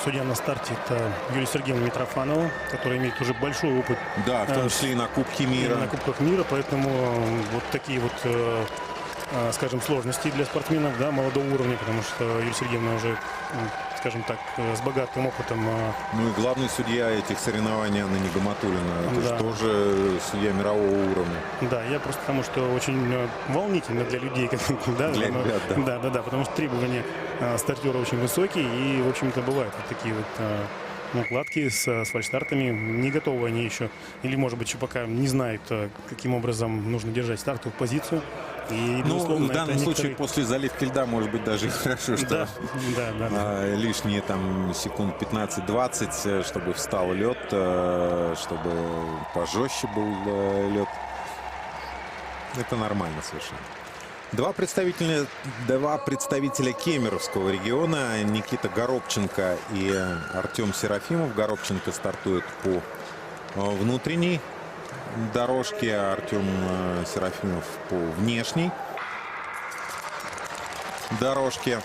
судья на старте — это Юлия Сергеевна Митрофанова, которая имеет уже большой опыт. Да, в том числе и на Кубке мира. На Кубках мира, поэтому вот такие вот, скажем, сложности для спортсменов, да, молодого уровня, потому что Юлия Сергеевна уже, скажем так, с богатым опытом. Ну и главный судья этих соревнований Анна Нигаматуллина. Это да. же тоже судья мирового уровня. Да, я просто потому, что очень волнительно для людей. Да, для ребят, да. Да, потому что требования стартера очень высокие. И, в общем-то, бывают вот такие вот укладки с фальшстартами. Не готовы они еще, или, может быть, еще пока не знают, каким образом нужно держать стартовую позицию. И, Ну, безусловно, в данном это случае некоторые- после заливки льда, может быть, даже и хорошо, что Да, да. лишние там секунд 15-20, чтобы встал лед, чтобы пожестче был лед. Это нормально совершенно. Два представителя Кемеровского региона, Никита Горобченко и Артем Серафимов. Горобченко стартует по внутренней дорожке, а Артем Серафимов по внешней дорожке.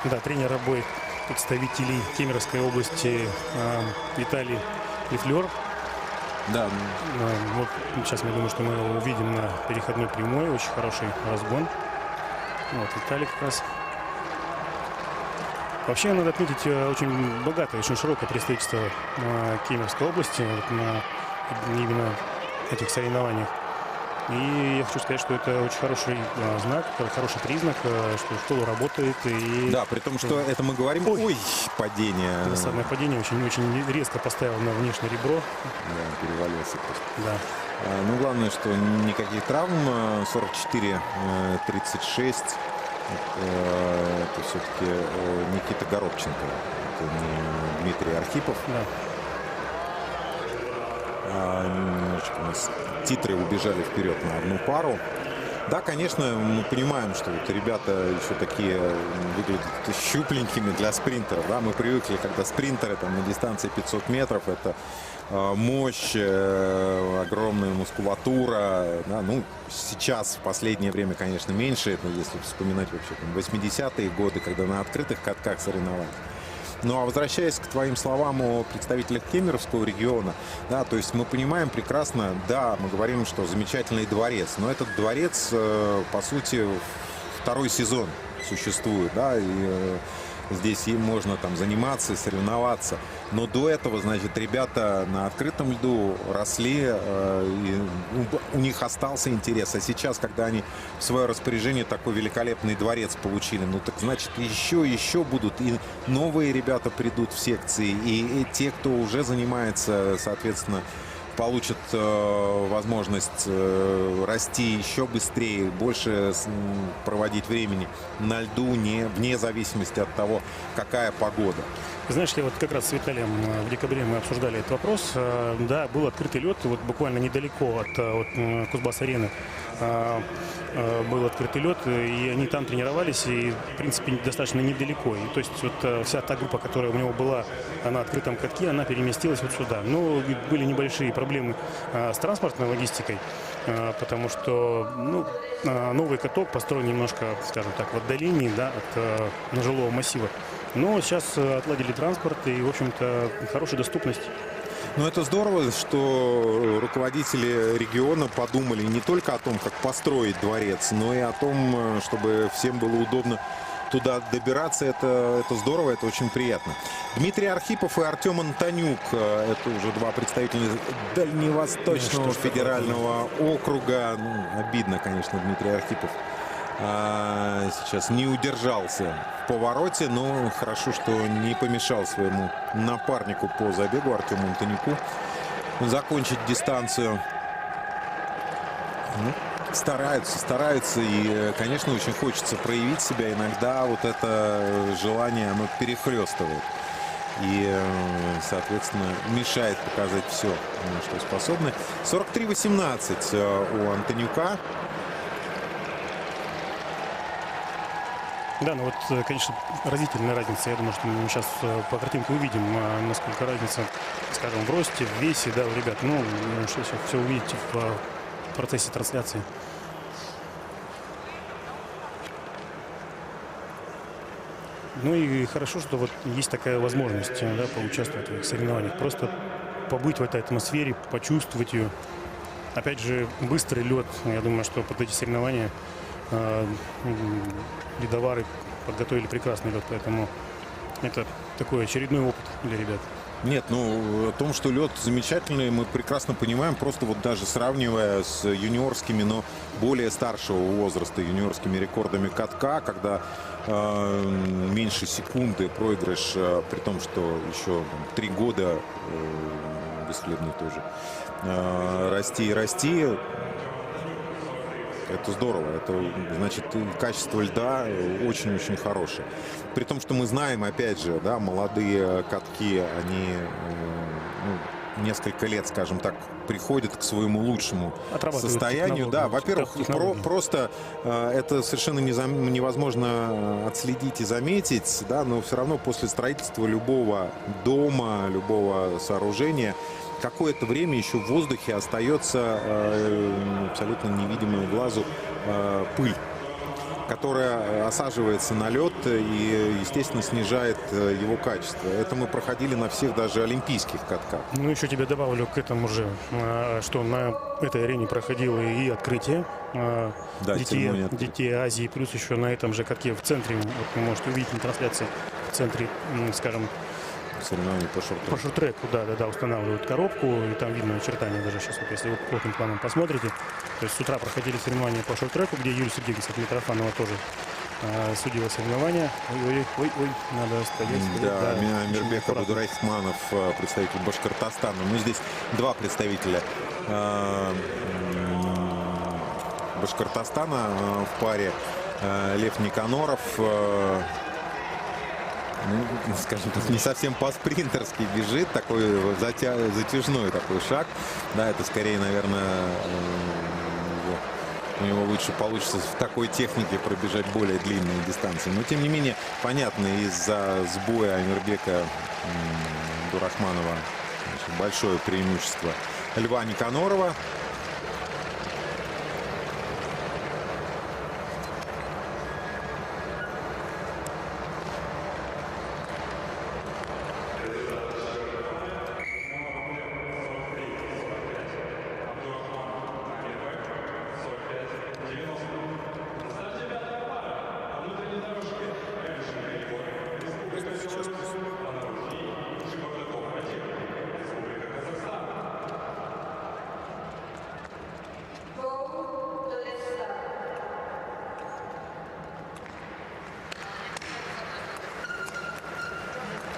Да, тренер обоих представителей Кемеровской области Виталий Лефлер. Да, Вот сейчас, я думаю, что мы его увидим на переходной прямой. Очень хороший разгон. Вот Виталий как раз. Вообще, надо отметить, очень богатое, очень широкое представительство Кемеровской области вот на именно этих соревнованиях. И я хочу сказать, что это очень хороший знак, хороший признак, что школа работает. И да, при том, что это мы говорим... Ой, падение. досадное падение очень резко поставил на внешнее ребро. Да, перевалился просто. Да. Ну, главное, что никаких травм. 44-36. Это все-таки Никита Горобченко. Это не Дмитрий Архипов. Да. Немножечко у нас титры убежали вперед на одну пару. Да, конечно, мы понимаем, что вот ребята еще такие выглядят щупленькими для спринтеров. Да? Мы привыкли, когда спринтеры там, на дистанции 500 метров, это мощь, огромная мускулатура. Да? Ну, сейчас, в последнее время, конечно, меньше. Это если вспоминать вообще там, 80-е годы, когда на открытых катках соревновались. Ну, а возвращаясь к твоим словам о представителях Кемеровского региона, да, то есть мы понимаем прекрасно, да, мы говорим, что замечательный дворец, но этот дворец, по сути, второй сезон существует, да, и здесь им можно там заниматься, соревноваться. Но до этого, значит, ребята на открытом льду росли, и у них остался интерес. А сейчас, когда они в свое распоряжение такой великолепный дворец получили, ну так значит еще будут. И новые ребята придут в секции, и те, кто уже занимается, соответственно, получат возможность расти еще быстрее, больше проводить времени на льду, вне зависимости от того, какая погода. Знаешь ли, вот как раз с Виталием в декабре мы обсуждали этот вопрос. Да, был открытый лед, вот буквально недалеко от Кузбасс-арены был открытый лед, и они там тренировались, и, в принципе, достаточно недалеко. И, то есть вот вся та группа, которая у него была на открытом катке, она переместилась вот сюда. Но были небольшие проблемы с транспортной логистикой, потому что новый каток построен немножко, скажем так, в отдалении, да, от жилого массива. Но сейчас отладили транспорт и, в общем-то, хорошая доступность. Ну, это здорово, что руководители региона подумали не только о том, как построить дворец, но и о том, чтобы всем было удобно туда добираться. Это здорово, это очень приятно. Дмитрий Архипов и Артем Антонюк. Это уже два представителя Дальневосточного федерального округа. Ну, обидно, конечно, Дмитрий Архипов сейчас не удержался в повороте, но хорошо, что не помешал своему напарнику по забегу Артему Антонюку закончить дистанцию. Стараются, и, конечно, очень хочется проявить себя. Иногда вот это желание, оно перехлестывает и, соответственно, мешает показать все, на что способны. 43-18 у Антонюка. Да, ну вот, конечно, разительная разница. Я думаю, что мы сейчас по картинке увидим, насколько разница, скажем, в росте, в весе, да, у ребят. Ну, что все увидите в процессе трансляции. Ну и хорошо, что вот есть такая возможность, да, поучаствовать в этих соревнованиях. Просто побыть в этой атмосфере, почувствовать ее. Опять же, быстрый лед. Я думаю, что под эти соревнования ледовары подготовили прекрасный лед, поэтому это такой очередной опыт для ребят. Нет, ну, о том, что лед замечательный, мы прекрасно понимаем, просто вот даже сравнивая с юниорскими, но более старшего возраста, юниорскими рекордами катка, когда меньше секунды проигрыш, при том, что еще 3 года бесхлебный тоже расти и расти. Это здорово. Это значит, качество льда очень-очень хорошее. При том, что мы знаем, опять же, да, молодые катки, они несколько лет, скажем так, приходят к своему лучшему состоянию. Да, во-первых, просто это совершенно невозможно отследить и заметить, да, но все равно после строительства любого дома, любого сооружения какое-то время еще в воздухе остается абсолютно невидимую глазу пыль, которая осаживается на лед и, естественно, снижает его качество. Это мы проходили на всех даже олимпийских катках. Ну, еще тебе добавлю к этому же, что на этой арене проходило и открытие детей Азии, плюс еще на этом же катке в центре, вот вы можете увидеть на трансляции, в центре, скажем, соревнований по шорт-треку, да, устанавливают коробку, и там видно очертания даже сейчас, вот если вы крупным планом посмотрите. То есть с утра проходили соревнования по шорт-треку, где Юрий Сергеевич от Митрофанова тоже судила соревнования. Ой, надо стоять. Да, Амирбек Абдурахманов, представитель Башкортостана. Ну, здесь два представителя Башкортостана в паре. Лев Никаноров, ну, скажем так, не совсем по-спринтерски бежит, такой затяжной такой шаг. Да, это скорее, наверное, у него лучше получится в такой технике пробежать более длинные дистанции. Но, тем не менее, понятно, из-за сбоя Амирбека Абдурахманова большое преимущество Льва Никанорова.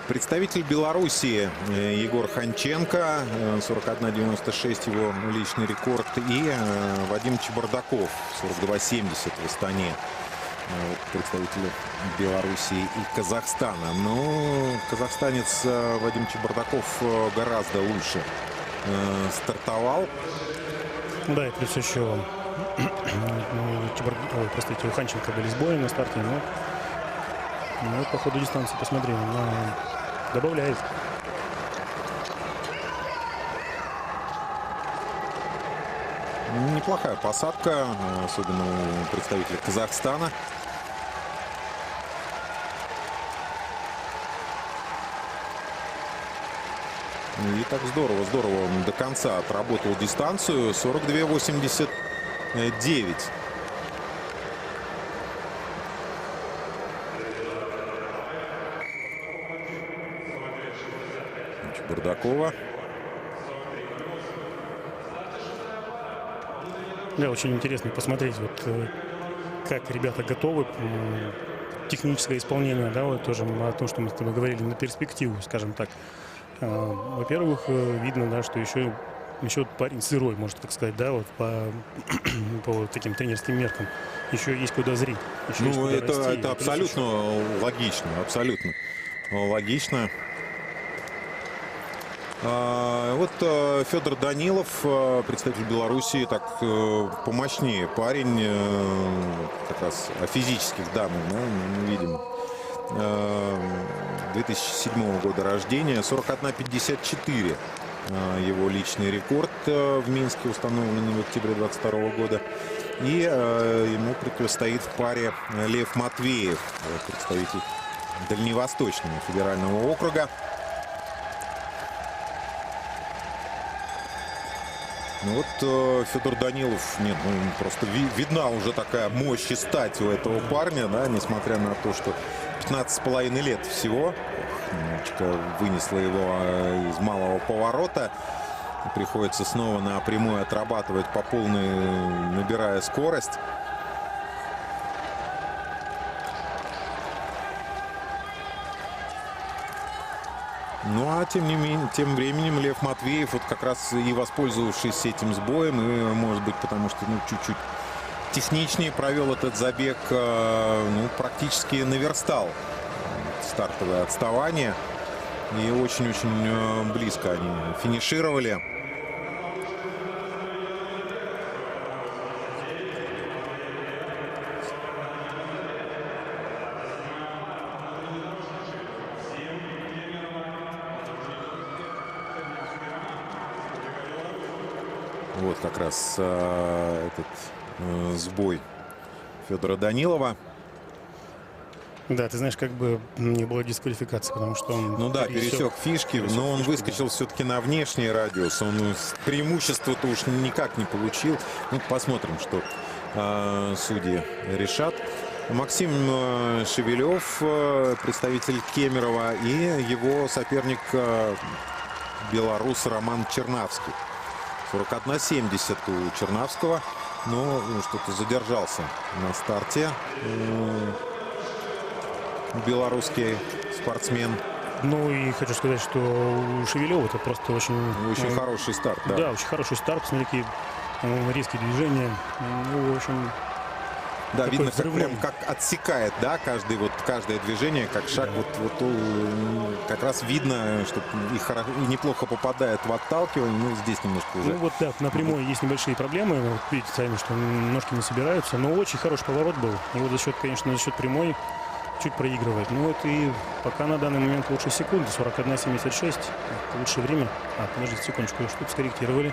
Представитель Белоруссии Егор Ханченко, 41.96 его личный рекорд. И Вадим Чебардаков, 42.70 в Астане. Представители Белоруссии и Казахстана. Но казахстанец Вадим Чебардаков гораздо лучше стартовал. Да, и плюс еще у Ханченко были сбои на старте, но по ходу дистанции посмотрели, добавляет. Неплохая посадка, особенно у представителя Казахстана. И так здорово он до конца отработал дистанцию. 42.89. Бардакова. Да, очень интересно посмотреть, вот как ребята готовы. Техническое исполнение, да, вот тоже о том, что мы с тобой говорили, на перспективу, скажем так. Во-первых, видно, да, что еще парень сырой, можно так сказать, да, вот по таким тренерским меркам. Еще есть куда зреть. Ну, это абсолютно логично, абсолютно логично. Вот Федор Данилов, представитель Белоруссии, так помощнее парень, как раз о физических данных, да, мы видим. 2007 года рождения, 41.54 его личный рекорд в Минске, установленный в октябре 2022 года. И ему противостоит в паре Лев Матвеев, представитель Дальневосточного федерального округа. Ну вот Федор Данилов, нет, ну, просто видна уже такая мощь и стать у этого парня, да, несмотря на то, что 15,5 лет всего. Немножечко вынесло его из малого поворота. Приходится снова на прямой отрабатывать по полной, набирая скорость. Ну а тем временем Лев Матвеев, вот как раз и воспользовавшись этим сбоем, и может быть потому что чуть-чуть техничнее провел этот забег, практически наверстал стартовое отставание. И очень-очень близко они финишировали. Вот как раз этот сбой Федора Данилова. Да, ты знаешь, как бы не было дисквалификации, потому что он... Ну да, пересек фишки, но он выскочил все-таки на внешний радиус. Он преимущество-то уж никак не получил. Ну, посмотрим, что судьи решат. Максим Шевелев, представитель Кемерово, и его соперник белорус Роман Чернавский. 41-70 у Чернавского, но что-то задержался на старте белорусский спортсмен. Ну и хочу сказать, что у Шевелева это просто очень хороший старт. Да. Да, очень хороший старт. Посмотри, какие резкие движения. Ну, в общем, да, видно, как отсекает, да, каждое движение, как шаг. Как раз видно, что и неплохо попадает в отталкивание. Ну, здесь немножко уже. Ну вот да, на прямой есть небольшие проблемы. Вот видите сами, что ножки не собираются. Но очень хороший поворот был. И вот за счет прямой чуть проигрывает. Ну вот и пока на данный момент лучшие секунды. 41.76. Лучшее время. Подождите секундочку, что-то скорректировали.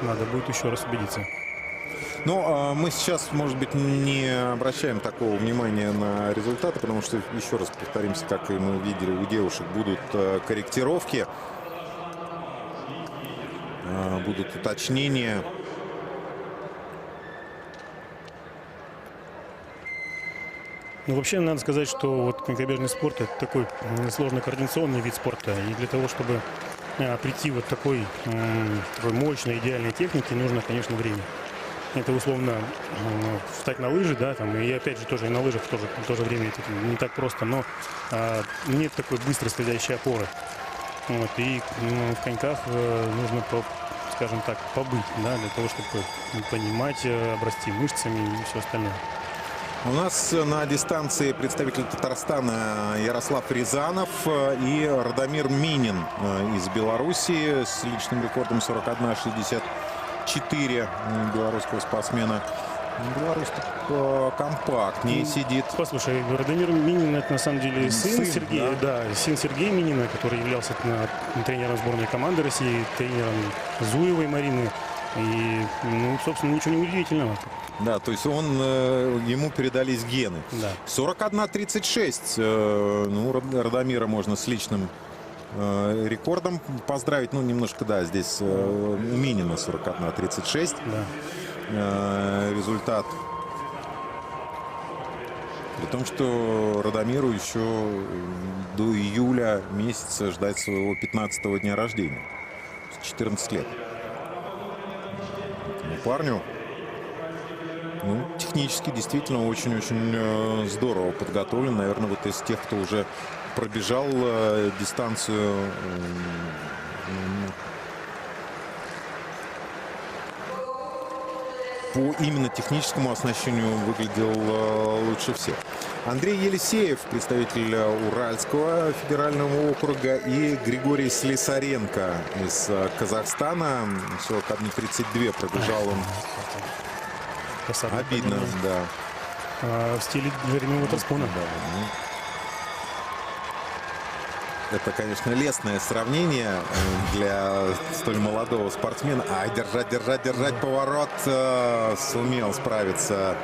Надо будет еще раз убедиться. Но мы сейчас, может быть, не обращаем такого внимания на результаты, потому что, еще раз повторимся, как и мы видели, у девушек будут корректировки, будут уточнения. Ну, вообще, надо сказать, что вот конькобежный спорт — это такой сложный координационный вид спорта. И для того, чтобы прийти вот такой мощной, идеальной технике, нужно, конечно, время. Это условно встать на лыжи, да, там, и опять же тоже и на лыжах в то же время это не так просто, но нет такой быстро скользящей опоры. Вот, и в коньках нужно, скажем так, побыть, да, для того, чтобы понимать, обрасти мышцами и все остальное. У нас на дистанции представитель Татарстана Ярослав Рязанов и Радомир Минин из Белоруссии с личным рекордом 41.64 белорусского спортсмена. Беларусь компактнее сидит. Послушай, Радомир Минин — это на самом деле сын Сергея, да, сын Сергея Минина, который являлся тренером сборной команды России, тренером Зуевой Марины. И, ну, собственно, ничего не удивительного. Да, то есть ему передались гены. Да. 41.36. Ну, Радомира можно с личным рекордом поздравить. Ну, немножко, да, здесь Минина 41.36. Да. Результат. При том, что Радомиру еще до июля месяца ждать своего 15-го дня рождения. 14 лет. Этому парню, ну, технически действительно очень-очень здорово подготовлен. Наверное, вот из тех, кто уже пробежал дистанцию, по именно техническому оснащению выглядел лучше всех. Андрей Елисеев, представитель Уральского федерального округа, и Григорий Слесаренко из Казахстана. 41.32 пробежал он. Обидно, да. В стиле Джереми Уотерспуна. Да, это, конечно, лестное сравнение для столь молодого спортсмена. Держать поворот. Сумел справиться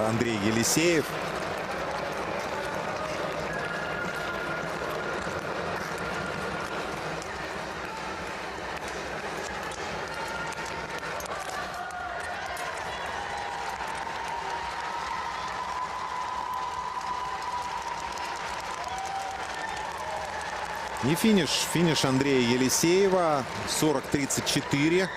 Андрей Елисеев. И финиш Андрея Елисеева 40.34.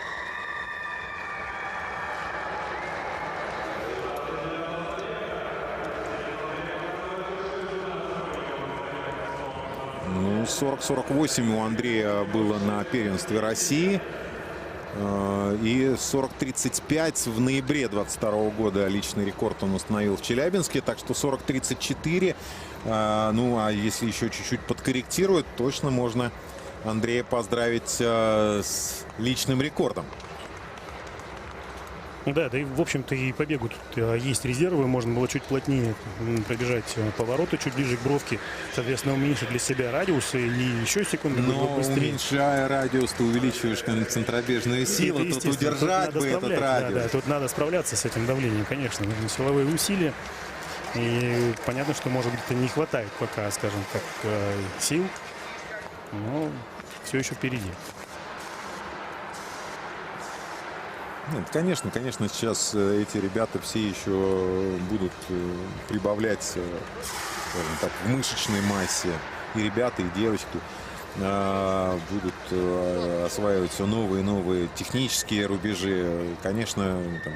Ну, Ну, 40-48 у Андрея было на первенстве России. И 40-35 в ноябре 22 года личный рекорд он установил в Челябинске. Так что 40-34. Ну, а если еще чуть-чуть подкорректирует, точно можно Андрея поздравить с личным рекордом. Да, да и, в общем-то, и по бегу тут есть резервы. Можно было чуть плотнее пробежать повороты, чуть ближе к бровке. Соответственно, уменьшить для себя радиус и еще секунды было Но быстрее. уменьшая радиус, ты увеличиваешь центробежную силу. Это Тут естественно. удержать Тут бы надо этот справлять, радиус. да, тут надо справляться с этим давлением, конечно. Нужны силовые усилия. И понятно, что, может быть, не хватает пока, скажем так, сил. Но все еще впереди. Нет, конечно, сейчас эти ребята все еще будут прибавлять, скажем так, в мышечной массе. И ребята, и девочки будут осваивать все новые и новые технические рубежи. Конечно, там,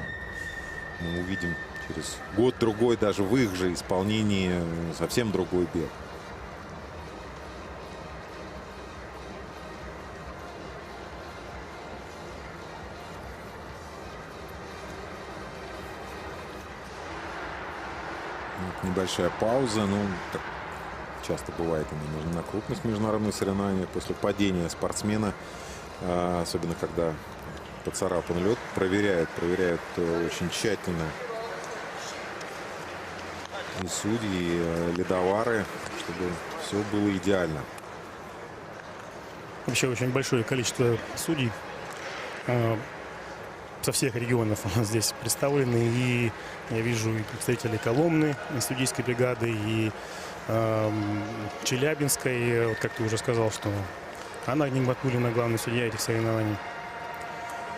мы увидим через год-другой даже в их же исполнении совсем другой бег. Небольшая пауза. Ну, так часто бывает на крупных международных соревнованиях. После падения спортсмена, особенно когда поцарапан лед, проверяют очень тщательно и судьи, и ледовары, чтобы все было идеально. Вообще очень большое количество судей со всех регионов у нас здесь представлены. И я вижу и представителей Коломны, и судейской бригады, и Челябинской. Вот как ты уже сказал, что Анна Нигматуллина, главный судья этих соревнований.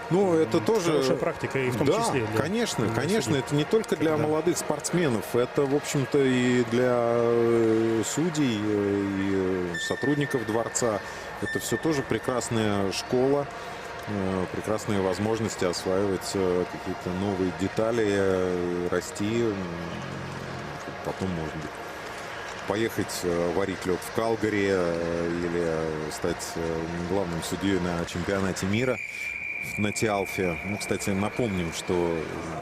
Ну, это тоже хорошая практика, и в том числе. Да, конечно, судей. это не только для молодых спортсменов, это, в общем-то, и для судей, и сотрудников дворца. Это все тоже прекрасная школа, прекрасные возможности осваивать какие-то новые детали, расти. Потом, может быть, поехать варить лед в Калгари или стать главным судьей на чемпионате мира на Тиалфе. Ну, кстати, напомним, что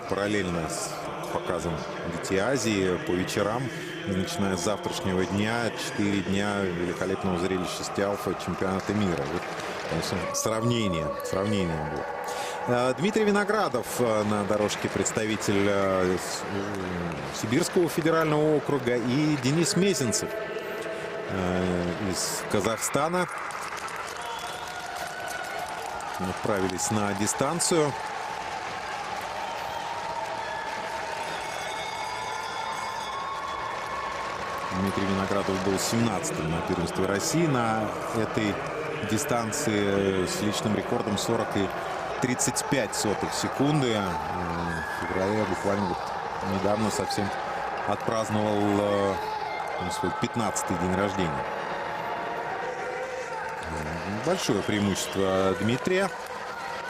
параллельно с показом Детей Азии по вечерам, начиная с завтрашнего дня, 4 дня великолепного зрелища с Тиалфа чемпионата мира. Вот, конечно, сравнение будет. Дмитрий Виноградов на дорожке, представитель Сибирского федерального округа, и Денис Мезенцев из Казахстана отправились на дистанцию. Дмитрий Виноградов был 17-м на первенстве России на этой дистанции с личным рекордом 40,35 секунды. В феврале буквально вот недавно совсем отпраздновал свой 15-й день рождения. Большое преимущество Дмитрия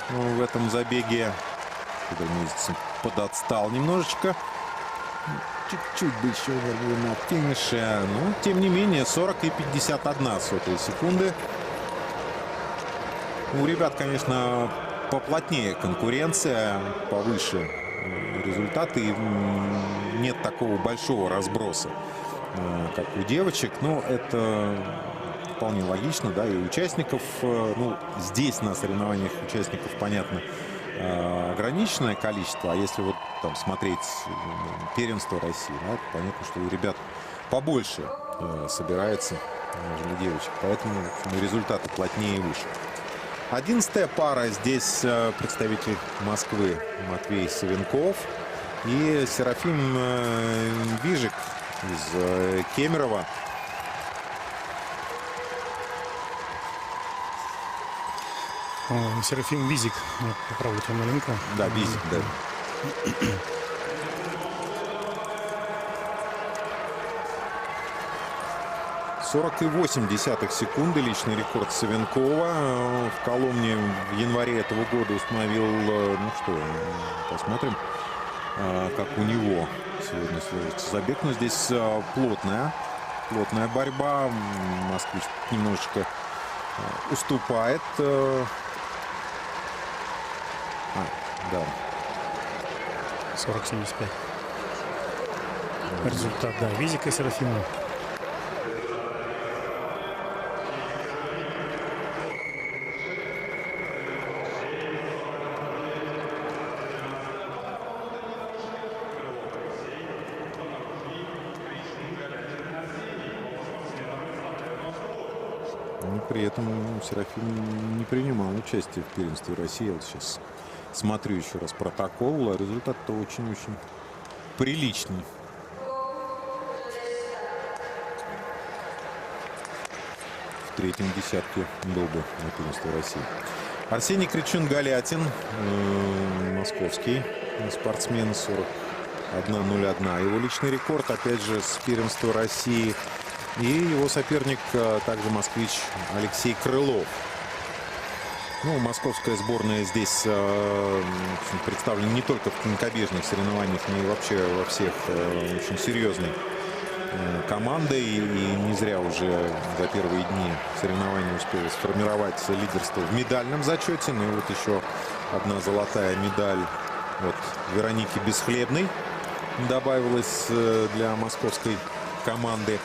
в этом забеге. Подотстал немножечко. Чуть-чуть бы еще на финише. Но, тем не менее, 40,51 секунды. У ребят, конечно, поплотнее конкуренция, повыше результаты. И нет такого большого разброса, как у девочек. Но это вполне логично, да, и участников, ну, здесь на соревнованиях участников, понятно, ограниченное количество, а если вот там смотреть первенство России, да, понятно, что у ребят побольше собирается, нежели девочек, поэтому результаты плотнее и выше. 11-я пара здесь представитель Москвы Матвей Савенков и Серафим Вижик из Кемерово. Серафим Визик, поправлю тебя маленько. Да, Визик, да. .48 секунды личный рекорд Савенкова. В Коломне в январе этого года установил, ну что, посмотрим, как у него сегодня сложится забег. Но здесь плотная плотная борьба. Москвич немножечко уступает. Да. 40-75. Результат, да, Визика Серафима. Но при этом Серафим не принимал участие в первенстве России. Я вот сейчас смотрю еще раз протокол. Результат-то очень-очень приличный. В третьем десятке был бы на первенстве России. Арсений Кричун-Галятин, московский спортсмен, 41.01. Его личный рекорд, опять же, с первенства России. И его соперник также москвич Алексей Крылов. Ну, московская сборная здесь представлена не только в конькобежных соревнованиях, но и вообще во всех очень серьезной командой. И не зря уже за первые дни соревнований успела сформировать лидерство в медальном зачете. Ну и вот еще одна золотая медаль от Вероники Бесхлебной добавилась для московской команды.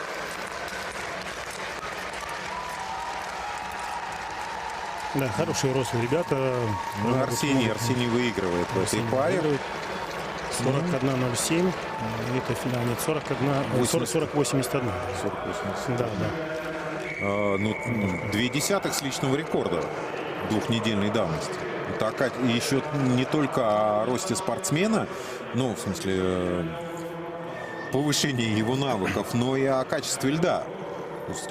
Да, хорошие рослые ребята. Ну, Арсений выигрывает в этой паре. 41.07. Это финал. Нет, 40-81. Да, да. Ну, 0,2 с личного рекорда двухнедельной давности. Так, и еще не только о росте спортсмена, ну, в смысле, повышении его навыков, но и о качестве льда.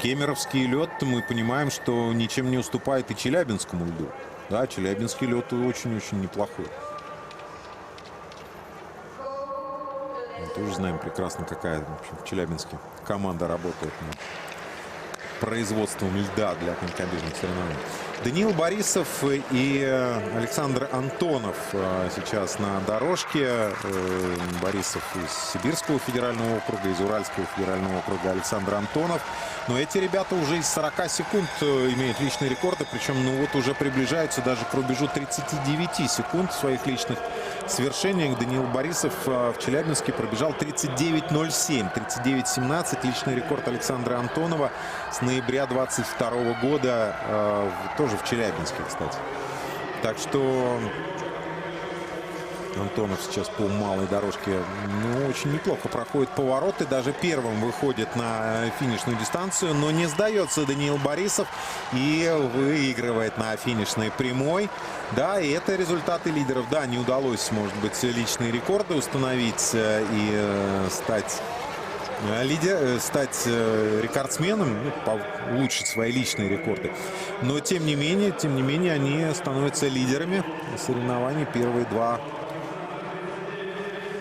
Кемеровский лед, мы понимаем, что ничем не уступает и челябинскому льду. Да, челябинский лед очень-очень неплохой. Мы тоже знаем прекрасно, какая в общем, в Челябинске команда работает над производством льда для конькобежных соревнований. Даниил Борисов и Александр Антонов сейчас на дорожке. Борисов из Сибирского федерального округа, из Уральского федерального округа Александр Антонов. Но эти ребята уже из 40 секунд имеют личные рекорды. Причем, ну вот, уже приближаются даже к рубежу 39 секунд в своих личных свершениях. Даниил Борисов в Челябинске пробежал 39.07. 39.17. Личный рекорд Александра Антонова с ноября 22 года. Тоже в Челябинске, кстати. Так что Антонов сейчас по малой дорожке, ну, очень неплохо проходит повороты. Даже первым выходит на финишную дистанцию. Но не сдается Даниил Борисов и выигрывает на финишной прямой. Да, и это результаты лидеров. Да, не удалось, может быть, личные рекорды установить и стать рекордсменом, ну, улучшить свои личные рекорды. Но тем не менее они становятся лидерами соревнований. Первые два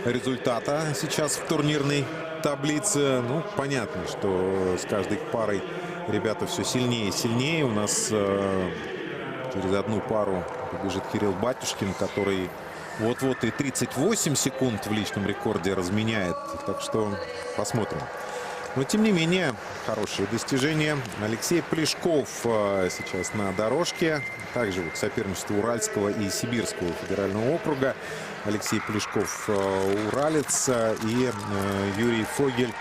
результата сейчас в турнирной таблице. Ну, понятно, что с каждой парой ребята все сильнее и сильнее. У нас через одну пару побежит Кирилл Батюшкин, который вот-вот и 38 секунд в личном рекорде разменяет. Так что посмотрим. Но, тем не менее, хорошее достижение. Алексей Плешков сейчас на дорожке. Также вот соперничество Уральского и Сибирского федерального округа. Алексей Плешков уралец и Юрий Фогель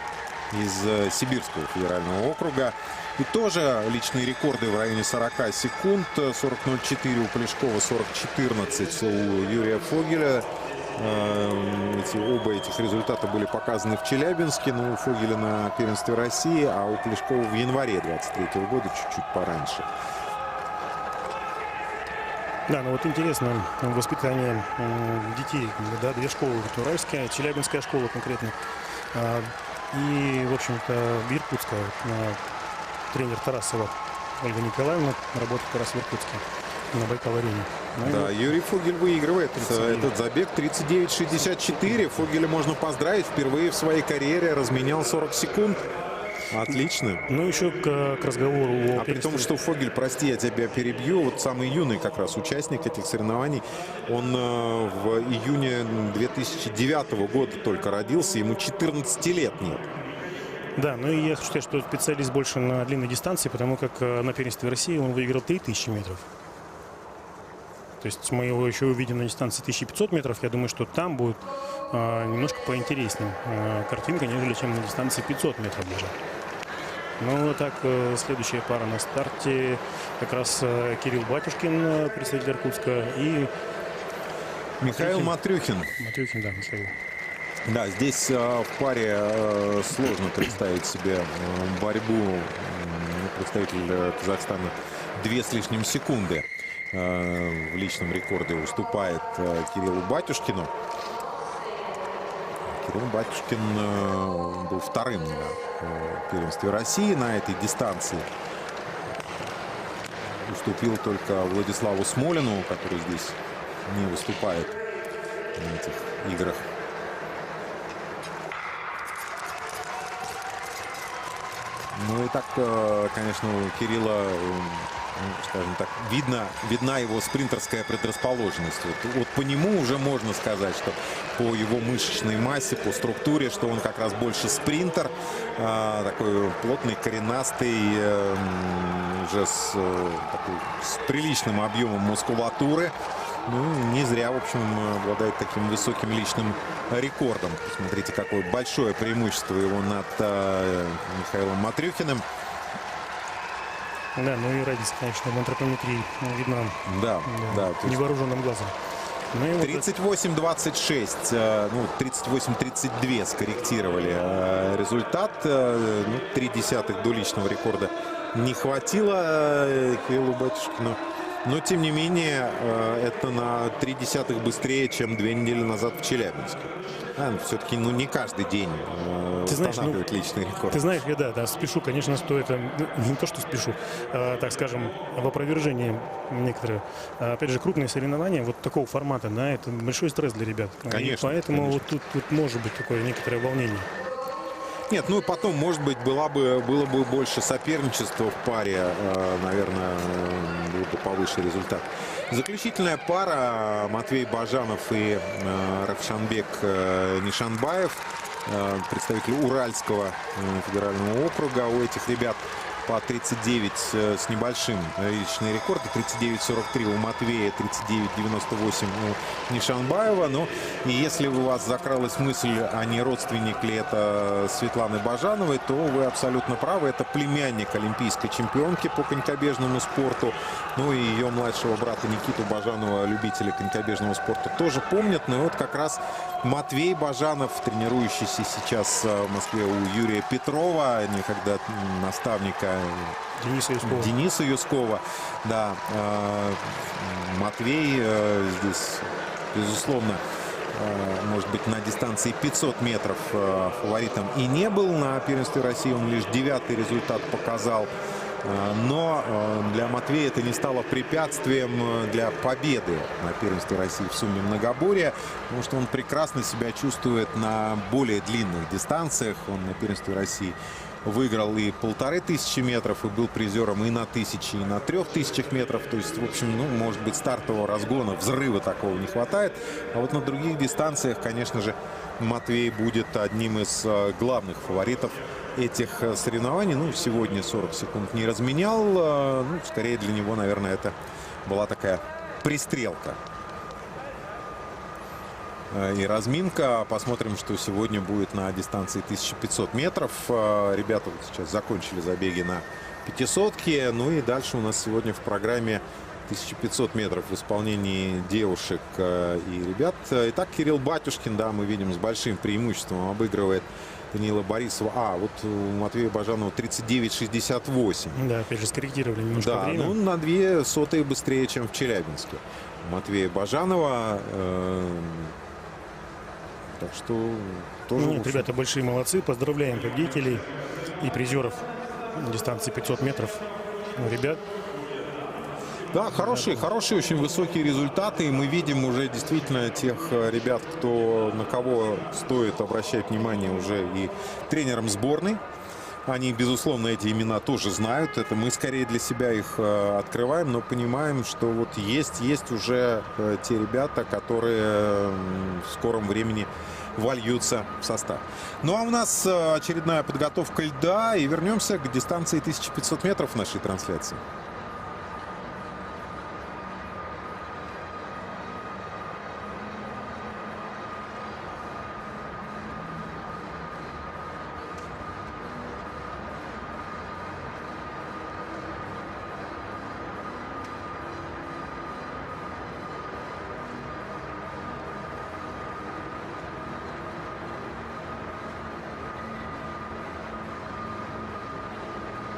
из Сибирского федерального округа. И тоже личные рекорды в районе 40 секунд. 40.04 у Плешкова, 40.14 у Юрия Фогеля. Оба этих результата были показаны в Челябинске. Но у Фогеля на первенстве России, а у Плешкова в январе 23 года, чуть-чуть пораньше. Да, ну вот интересно, воспитание детей. Да, две школы, Уральская, Челябинская школа конкретно. И, в общем-то, Иркутская. Тренер Тарасова Ольга Николаевна работает как раз в Иркутске на Байкал-арене. Да, Юрий Фогель выигрывает этот забег 39.64. Фогеля можно поздравить. Впервые в своей карьере разменял 40 секунд. Отлично. Ну, еще к разговору о... при том, что Фогель, прости, я тебя перебью, вот самый юный как раз участник этих соревнований, он в июне 2009 года только родился, ему 14 лет нет. Да, ну и я хочу сказать, что специалист больше на длинной дистанции, потому как на первенстве России он выиграл 3000 метров. То есть мы его еще увидим на дистанции 1500 метров. Я думаю, что там будет немножко поинтереснее картинка, нежели чем на дистанции 500 метров даже. Ну, так, следующая пара на старте. Как раз Кирилл Батюшкин, представитель Иркутска, и Михаил Матрюхин. Матрюхин, да, Михаил. Да, здесь в паре сложно представить себе борьбу. Представитель Казахстана 2 с лишним секунды в личном рекорде уступает Кириллу Батюшкину. Кирилл Батюшкин был вторым на первенстве России на этой дистанции. Уступил только Владиславу Смолину, который здесь не выступает на этих играх. Ну и так, конечно, у Кирилла, скажем так, видна его спринтерская предрасположенность. Вот по нему уже можно сказать, что по его мышечной массе, по структуре, что он как раз больше спринтер, такой плотный, коренастый, уже с приличным объемом мускулатуры. Ну, не зря, в общем, обладает таким высоким личным рекордом. Посмотрите, какое большое преимущество его над Михаилом Матрюхиным. Да, ну и разница, конечно, в антропометрии видна. Да. Невооруженным глазом. 38-26, ну, 38-32 скорректировали результат. Ну, 0,3 до личного рекорда не хватило Кириллу Батюшкину. Но, тем не менее, это на 0,3 быстрее, чем 2 недели назад в Челябинске. Все-таки, ну, не каждый день устанавливать личный рекорд. Ты знаешь, я да, спешу, конечно, стоит, не то, что спешу, так скажем, в опровержении некоторые. Опять же, крупные соревнования вот такого формата, да, это большой стресс для ребят. Конечно. И поэтому конечно. вот тут может быть такое некоторое волнение. Нет, ну и потом, может быть, было бы больше соперничества в паре, наверное, был бы повыше результат. Заключительная пара: Матвей Бажанов и Равшанбек Нишанбаев, представители Уральского федерального округа. У этих ребят по 39 с небольшим личный рекорд. 39-43 у Матвея, 39-98 у Нишанбаева. Ну, и если у вас закралась мысль, а не родственник ли это Светланы Бажановой, то вы абсолютно правы. Это племянник олимпийской чемпионки по конькобежному спорту. Ну и ее младшего брата Никиту Бажанова любители конькобежного спорта тоже помнят. Ну и вот как раз Матвей Бажанов, тренирующийся сейчас в Москве у Юрия Петрова, некогда наставника Дениса Юскова. Да, Матвей здесь, безусловно, может быть, на дистанции 500 метров фаворитом и не был. На первенстве России он лишь 9-й результат показал. Но для Матвея это не стало препятствием для победы на первенстве России в сумме многоборья, потому что он прекрасно себя чувствует на более длинных дистанциях. Он на первенстве России выиграл и 1500 метров, и был призером и на 1000, и на 3000 метров. То есть, в общем, ну, может быть, стартового разгона, взрыва такого не хватает. А вот на других дистанциях, конечно же, Матвей будет одним из главных фаворитов этих соревнований. Ну, сегодня 40 секунд не разменял. Ну, скорее для него, наверное, это была такая пристрелка и разминка. Посмотрим, что сегодня будет на дистанции 1500 метров. Ребята вот сейчас закончили забеги на 500-ке. Ну и дальше у нас сегодня в программе 1500 метров в исполнении девушек и ребят. Итак, Кирилл Батюшкин, да, мы видим, с большим преимуществом обыгрывает Даниила Борисова. Вот у Матвея Бажанова 39-68. Да, опять же, скорректировали немножко время. Ну, на 0,02 быстрее, чем в Челябинске. Матвея Бажанова. Так что тоже... Нет, ребята большие молодцы. Поздравляем победителей и призеров дистанции 500 метров. Ребят. Да, хорошие очень высокие результаты. И мы видим уже действительно тех ребят, на кого стоит обращать внимание уже и тренерам сборной. Они, безусловно, эти имена тоже знают. Это мы скорее для себя их открываем, но понимаем, что вот есть уже те ребята, которые в скором времени вольются в состав. Ну а у нас очередная подготовка льда, и вернемся к дистанции 1500 метров в нашей трансляции.